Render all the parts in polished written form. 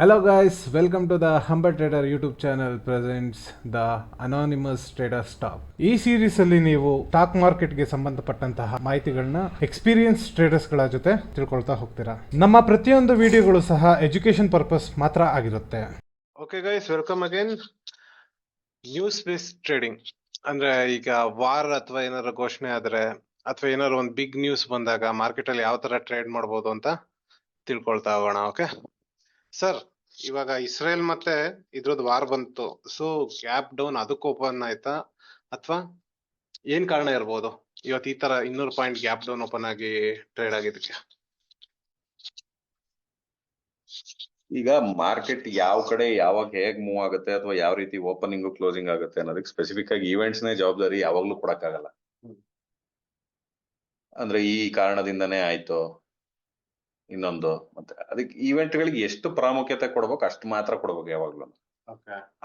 Hello guys, welcome to the Humble Trader YouTube channel presents the Anonymous Trader Stop. ಈ series ಅಲ್ಲಿ ನೀವು stock ಮಾರ್ಕೆಟ್ಗೆ ಸಂಬಂಧಪಟ್ಟಂತಹ ಮಾಹಿತಿಗಳನ್ನ ಎಕ್ಸ್ಪೀರಿಯನ್ಸ್ ಟ್ರೇಡರ್ಸ್ ಗಳ ಜೊತೆ ತಿಳ್ಕೊಳ್ತಾ ಹೋಗ್ತೀರಾ. ನಮ್ಮ ಪ್ರತಿಯೊಂದು ವಿಡಿಯೋಗಳು ಸಹ ಎಜುಕೇಶನ್ ಪರ್ಪಸ್ ಮಾತ್ರ ಆಗಿರುತ್ತೆ. Okay guys, welcome again. News base trading ಅಂದ್ರೆ ಈಗ ವಾರ್ ಅಥವಾ ಏನಾದ್ರು ಘೋಷಣೆ ಆದ್ರೆ ಅಥವಾ ಏನಾದ್ರು ಒಂದು ಬಿಗ್ ನ್ಯೂಸ್ ಬಂದಾಗ ಮಾರ್ಕೆಟ್ ಅಲ್ಲಿ ಯಾವ ತರ ಟ್ರೇಡ್ ಮಾಡಬಹುದು ಅಂತ ತಿಳ್ಕೊಳ್ತಾ ಹೋಗೋಣ. ಓಕೆ ಸರ್, ಇವಾಗ ಇಸ್ರೇಲ್ ಮತ್ತೆ ಇದ್ರದ್ದು ವಾರ್ ಬಂತು, ಸೊ ಗ್ಯಾಪ್ ಡೌನ್ ಅದಕ್ಕೆ ಓಪನ್ ಆಯ್ತಾ ಅಥವಾ ಏನ್ ಕಾರಣ ಇರ್ಬೋದು ಇವತ್ತು ಈ ತರ 200 ಪಾಯಿಂಟ್ ಗ್ಯಾಪ್ ಡೌನ್ ಓಪನ್ ಆಗಿ ಟ್ರೇಡ್ ಆಗಿದ್ದಕ್ಕೆ? ಈಗ ಮಾರ್ಕೆಟ್ ಯಾವ ಕಡೆ ಯಾವಾಗ ಹೇಗ್ ಮೂವ್ ಆಗುತ್ತೆ ಅಥವಾ ಯಾವ ರೀತಿ ಓಪನಿಂಗ್ ಕ್ಲೋಸಿಂಗ್ ಆಗುತ್ತೆ ಅನ್ನೋದಕ್ಕೆ ಸ್ಪೆಸಿಫಿಕ್ ಆಗಿ ಈವೆಂಟ್ಸ್ ನೇ ಜವಾಬ್ದಾರಿ ಯಾವಾಗ್ಲೂ ಕೊಡಕ್ಕಾಗಲ್ಲ. ಅಂದ್ರೆ ಈ ಕಾರಣದಿಂದನೇ ಆಯ್ತು ಇನ್ನೊಂದು, ಮತ್ತೆ ಅದಕ್ಕೆ ಈವೆಂಟ್ ಗಳಿಗೆ ಎಷ್ಟು ಪ್ರಾಮುಖ್ಯತೆ ಕೊಡ್ಬೇಕು ಅಷ್ಟು ಮಾತ್ರ ಕೊಡ್ಬೇಕು ಯಾವಾಗ್ಲೂ.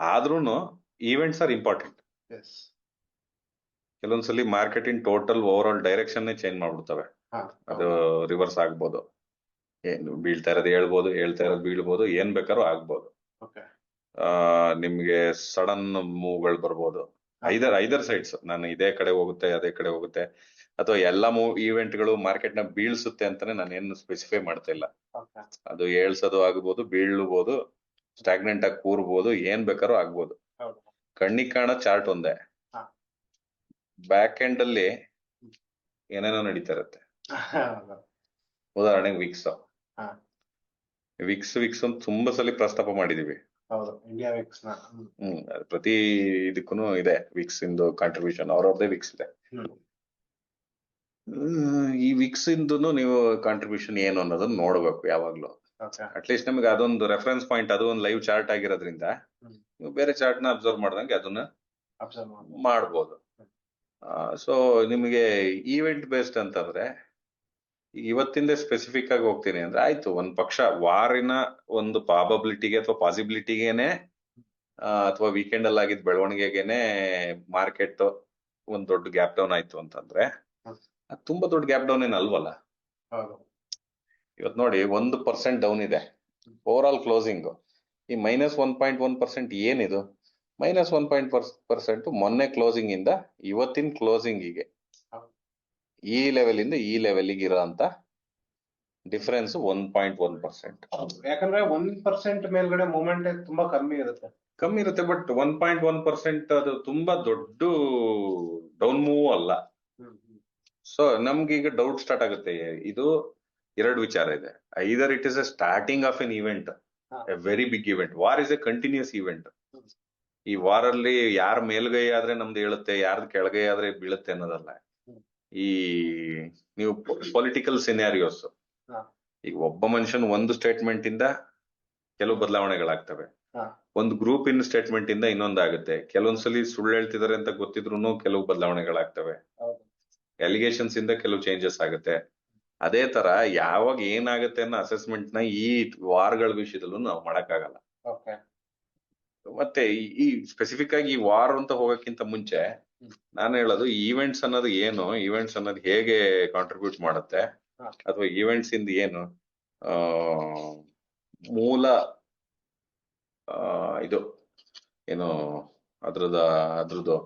ಆದ್ರೂನು ಈವೆಂಟ್ಸ್ ಆರ್ ಇಂಪಾರ್ಟೆಂಟ್. ಕೆಲವೊಂದ್ಸಲಿ market in total over all direction change ಮಾಡ್ಬಿಡ್ತವೆ. ಅದು ರಿವರ್ಸ್ ಆಗ್ಬೋದು, ಏನು ಬೀಳ್ತಾ ಇರೋದು ಹೇಳ್ಬೋದು, ಹೇಳ್ತಾ ಇರೋದು ಬೀಳ್ಬೋದು, ಏನ್ ಬೇಕಾದ್ರೂ ಆಗ್ಬೋದು. ನಿಮ್ಗೆ ಸಡನ್ ಮೂವ್ಗಳು ಬರ್ಬೋದು. ಐದರ್ ಸೈಡ್ಸ್, ನಾನು ಇದೇ ಕಡೆ ಹೋಗುತ್ತೆ ಅದೇ ಕಡೆ ಹೋಗುತ್ತೆ ಅಥವಾ ಎಲ್ಲಾ ಈವೆಂಟ್ ಗಳು ಮಾರ್ಕೆಟ್ ನ ಬೀಳ್ಸುತ್ತೆ ಅಂತಾನೆ ನಾನು ಏನು ಸ್ಪೆಸಿಫೈ ಮಾಡ್ತಾ ಇಲ್ಲ. ಅದು ಏಳ್ಸೋದು ಆಗ್ಬೋದು, ಬೀಳ್ಬೋದು, ಸ್ಟಾಗ್ನೆಂಟ್ ಆಗಿ ಕೂರ್ಬೋದು, ಏನ್ ಬೇಕಾದ್ರೂ ಆಗ್ಬೋದು. ಕಣ್ಣಿಗೆ ಕಾಣೋ ಚಾರ್ಟ್ ಒಂದೇ, ಬ್ಯಾಕ್ ಎಂಡ್ ಅಲ್ಲಿ ಏನೇನೋ ನಡೀತಾ ಇರುತ್ತೆ. ಉದಾಹರಣೆಗೆ ವಿಕ್ಸ್ ಅಂತ ತುಂಬಾ ಸಲ ಪ್ರಸ್ತಾಪ ಮಾಡಿದೀವಿ. ಪ್ರತಿ ಇದಕ್ಕೂ ಇದೆ ವಿಕ್ಸ್ ಇಂದು ಕಾಂಟ್ರಿಬ್ಯೂಷನ್, ಅವ್ರವ್ರದೇ ವಿಕ್ಸ್ ಇದೆ. ಈ ವಿಕ್ಸ್ ಇಂದು ನೀವು ಕಾಂಟ್ರಿಬ್ಯೂಷನ್ ಏನು ಅನ್ನೋದನ್ನ ನೋಡ್ಬೇಕು ಯಾವಾಗ್ಲೂ. ಅಟ್ಲೀಸ್ಟ್ ನಮಗೆ ಅದೊಂದು ರೆಫರೆನ್ಸ್ ಪಾಯಿಂಟ್, ಅದು ಒಂದು ಲೈವ್ ಚಾರ್ಟ್ ಆಗಿರೋದ್ರಿಂದ ನೀವು ಬೇರೆ ಚಾರ್ಟ್ ನ ಅಬ್ಸರ್ವ್ ಮಾಡ್ದಂಗೆ ಅದನ್ನ ಮಾಡ್ಬೋದು. ಸೊ ನಿಮಗೆ ಈವೆಂಟ್ ಬೇಸ್ಡ್ ಅಂತಂದ್ರೆ ಇವತ್ತಿಂದ ಸ್ಪೆಸಿಫಿಕ್ ಆಗಿ ಹೋಗ್ತೀನಿ ಅಂದ್ರೆ ಆಯ್ತು, ಒಂದ್ ಪಕ್ಷ ವಾರಿನ ಒಂದು ಪ್ರಾಬಬಿಲಿಟಿಗೆ ಅಥವಾ ಪಾಸಿಬಿಲಿಟಿಗೆನೆ ಅಥವಾ ವೀಕೆಂಡ್ ಅಲ್ಲಿ ಆಗಿದ್ ಬೆಳವಣಿಗೆಗೆನೆ ಮಾರ್ಕೆಟ್ ಒಂದ್ ದೊಡ್ಡ ಗ್ಯಾಪ್ ಡೌನ್ ಆಯ್ತು ಅಂತಂದ್ರೆ ಅದು ತುಂಬಾ ದೊಡ್ಡ ಗ್ಯಾಪ್ ಡೌನ್ ಏನ್ ಅಲ್ವಲ್ಲ. ಇವತ್ ನೋಡಿ 1% ಡೌನ್ ಇದೆ ಓವರ್ ಆಲ್ ಕ್ಲೋಸಿಂಗ್. ಈ -1.1% ಏನಿದು? -1% ಮೊನ್ನೆ ಕ್ಲೋಸಿಂಗ್ ಇಂದ ಇವತ್ತಿನ ಕ್ಲೋಸಿಂಗಿಗೆ ಈ ಲೆವೆಲ್ ಇಂದ ಈ ಲೆವೆಲ್ಗೆ ಇರೋ ಅಂತ ಡಿಫರೆನ್ಸ್ 1.1%. ಯಾಕಂದ್ರೆ 1% ಮೇಲ್ಗಡೆ ಮೂವ್ಮೆಂಟ್ ತುಂಬಾ ಕಮ್ಮಿ ಇರುತ್ತೆ. ಬಟ್ 1.1% ಅದು ತುಂಬಾ ದೊಡ್ಡ ಡೌನ್ ಮೂವ್ ಅಲ್ಲ. ಸೊ ನಮ್ಗೆ ಈಗ ಡೌಟ್ ಸ್ಟಾರ್ಟ್ ಆಗುತ್ತೆ. ಇದು ಎರಡು ವಿಚಾರ ಇದೆ. Either it is a starting of an event, a very big event. War is a continuous event. ಈ ವಾರಲ್ಲಿ ಯಾರ ಮೇಲ್ಗೈ ಆದ್ರೆ ನಮ್ದು ಹೇಳುತ್ತೆ, ಯಾರ್ದು ಕೆಳಗೈ ಆದ್ರೆ ಬೀಳುತ್ತೆ ಅನ್ನೋದಲ್ಲ. ಈ ನೀವು ಪೊಲಿಟಿಕಲ್ ಸಿನಾರಿಯೋಸ್, ಈಗ ಒಬ್ಬ ಮನುಷ್ಯನ್ ಒಂದು ಸ್ಟೇಟ್ಮೆಂಟ್ ಇಂದ ಕೆಲವು ಬದಲಾವಣೆಗಳಾಗ್ತವೆ, ಒಂದು ಗ್ರೂಪ್ ಇನ್ ಸ್ಟೇಟ್ಮೆಂಟ್ ಇಂದ ಇನ್ನೊಂದಾಗುತ್ತೆ. ಕೆಲವೊಂದ್ಸಲಿ ಸುಳ್ಳು ಹೇಳ್ತಿದಾರೆ ಅಂತ ಗೊತ್ತಿದ್ರು ಕೆಲವು ಬದಲಾವಣೆಗಳಾಗ್ತವೆ. ಅಲಿಗೇಷನ್ಸ್ ಇಂದ ಕೆಲವು ಚೇಂಜಸ್ ಆಗುತ್ತೆ. ಅದೇ ತರ ಯಾವಾಗ ಏನಾಗುತ್ತೆ ಅನ್ನೋ ಅಸೆಸ್ಮೆಂಟ್ ನ ಈ ವಾರ್ಗಳ ವಿಷಯದಲ್ಲೂ ನಾವು ಮಾಡಕ್ಕಾಗಲ್ಲ. ಮತ್ತೆ ಈ ಸ್ಪೆಸಿಫಿಕ್ ಆಗಿ ಈ ವಾರ್ ಅಂತ ಹೋಗಕ್ಕಿಂತ ಮುಂಚೆ ನಾನು ಹೇಳೋದು ಈವೆಂಟ್ಸ್ ಅನ್ನೋದು ಏನು, ಈವೆಂಟ್ಸ್ ಅನ್ನೋದು ಹೇಗೆ ಕಾಂಟ್ರಿಬ್ಯೂಟ್ ಮಾಡುತ್ತೆ, ಅಥವಾ ಈವೆಂಟ್ಸ್ ಇಂದ ಏನು ಮೂಲ ಇದು ಏನು ಅದ್ರದ್ದು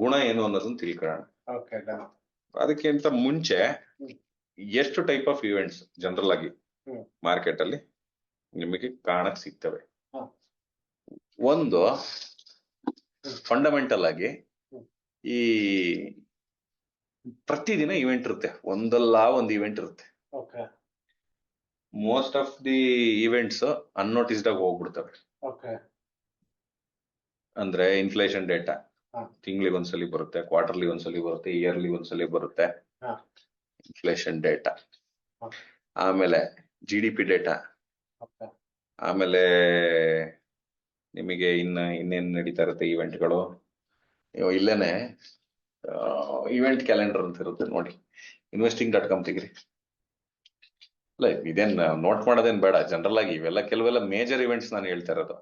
ಗುಣ ಏನು ಅನ್ನೋದನ್ನ ತಿಳ್ಕೊಳ್ಳೋಣ. ಅದಕ್ಕಿಂತ ಮುಂಚೆ ಎಷ್ಟು ಟೈಪ್ ಆಫ್ ಈವೆಂಟ್ಸ್ ಜನರಲ್ ಆಗಿ ಮಾರ್ಕೆಟ್ ಅಲ್ಲಿ ನಿಮಗೆ ಕಾಣಕ್ ಸಿಗ್ತವೆ? ಒಂದು ಫಂಡಮೆಂಟಲ್ ಆಗಿ ಈ ಪ್ರತಿದಿನ ಇವೆಂಟ್ ಇರುತ್ತೆ, ಒಂದಲ್ಲ ಒಂದು ಇವೆಂಟ್ ಇರುತ್ತೆ. ಮೋಸ್ಟ್ ಆಫ್ ದಿ ಇವೆಂಟ್ಸ್ ಅನ್ನೋಟಿಸ್ಡ್ ಆಗಿ ಹೋಗ್ಬಿಡ್ತವೆ. ಅಂದ್ರೆ ಇನ್ಫ್ಲೇಷನ್ ಡೇಟಾ ತಿಂಗಳಿಗೆ ಒಂದ್ಸಲಿ ಬರುತ್ತೆ, ಕ್ವಾರ್ಟರ್ಲಿ ಒಂದ್ಸಲಿ ಬರುತ್ತೆ, ಇಯರ್ಲಿ ಒಂದ್ಸಲಿ ಬರುತ್ತೆ ಇನ್ಫ್ಲೇಷನ್ ಡೇಟಾ. ಆಮೇಲೆ GDP ಡೇಟಾ. ಆಮೇಲೆ ನಿಮಗೆ ಇನ್ನೇನ್ ನಡೀತಾ ಇರುತ್ತೆ ಇವೆಂಟ್ಗಳು. ಇಲ್ಲೇನೆ ಇವೆಂಟ್ ಕ್ಯಾಲೆಂಡರ್ ಅಂತ ಇರುತ್ತೆ ನೋಡಿ, investing.com ತೆಗಿರಿ. ಅಲ್ಲ ಇದೇನ್ ನೋಟ್ ಮಾಡೋದೇನ್ ಬೇಡ, ಜನರಲ್ ಆಗಿ ಇವೆಲ್ಲ ಕೆಲವೆಲ್ಲ ಮೇಜರ್ ಇವೆಂಟ್ಸ್ ನಾನು ಹೇಳ್ತಾ ಇರೋದು.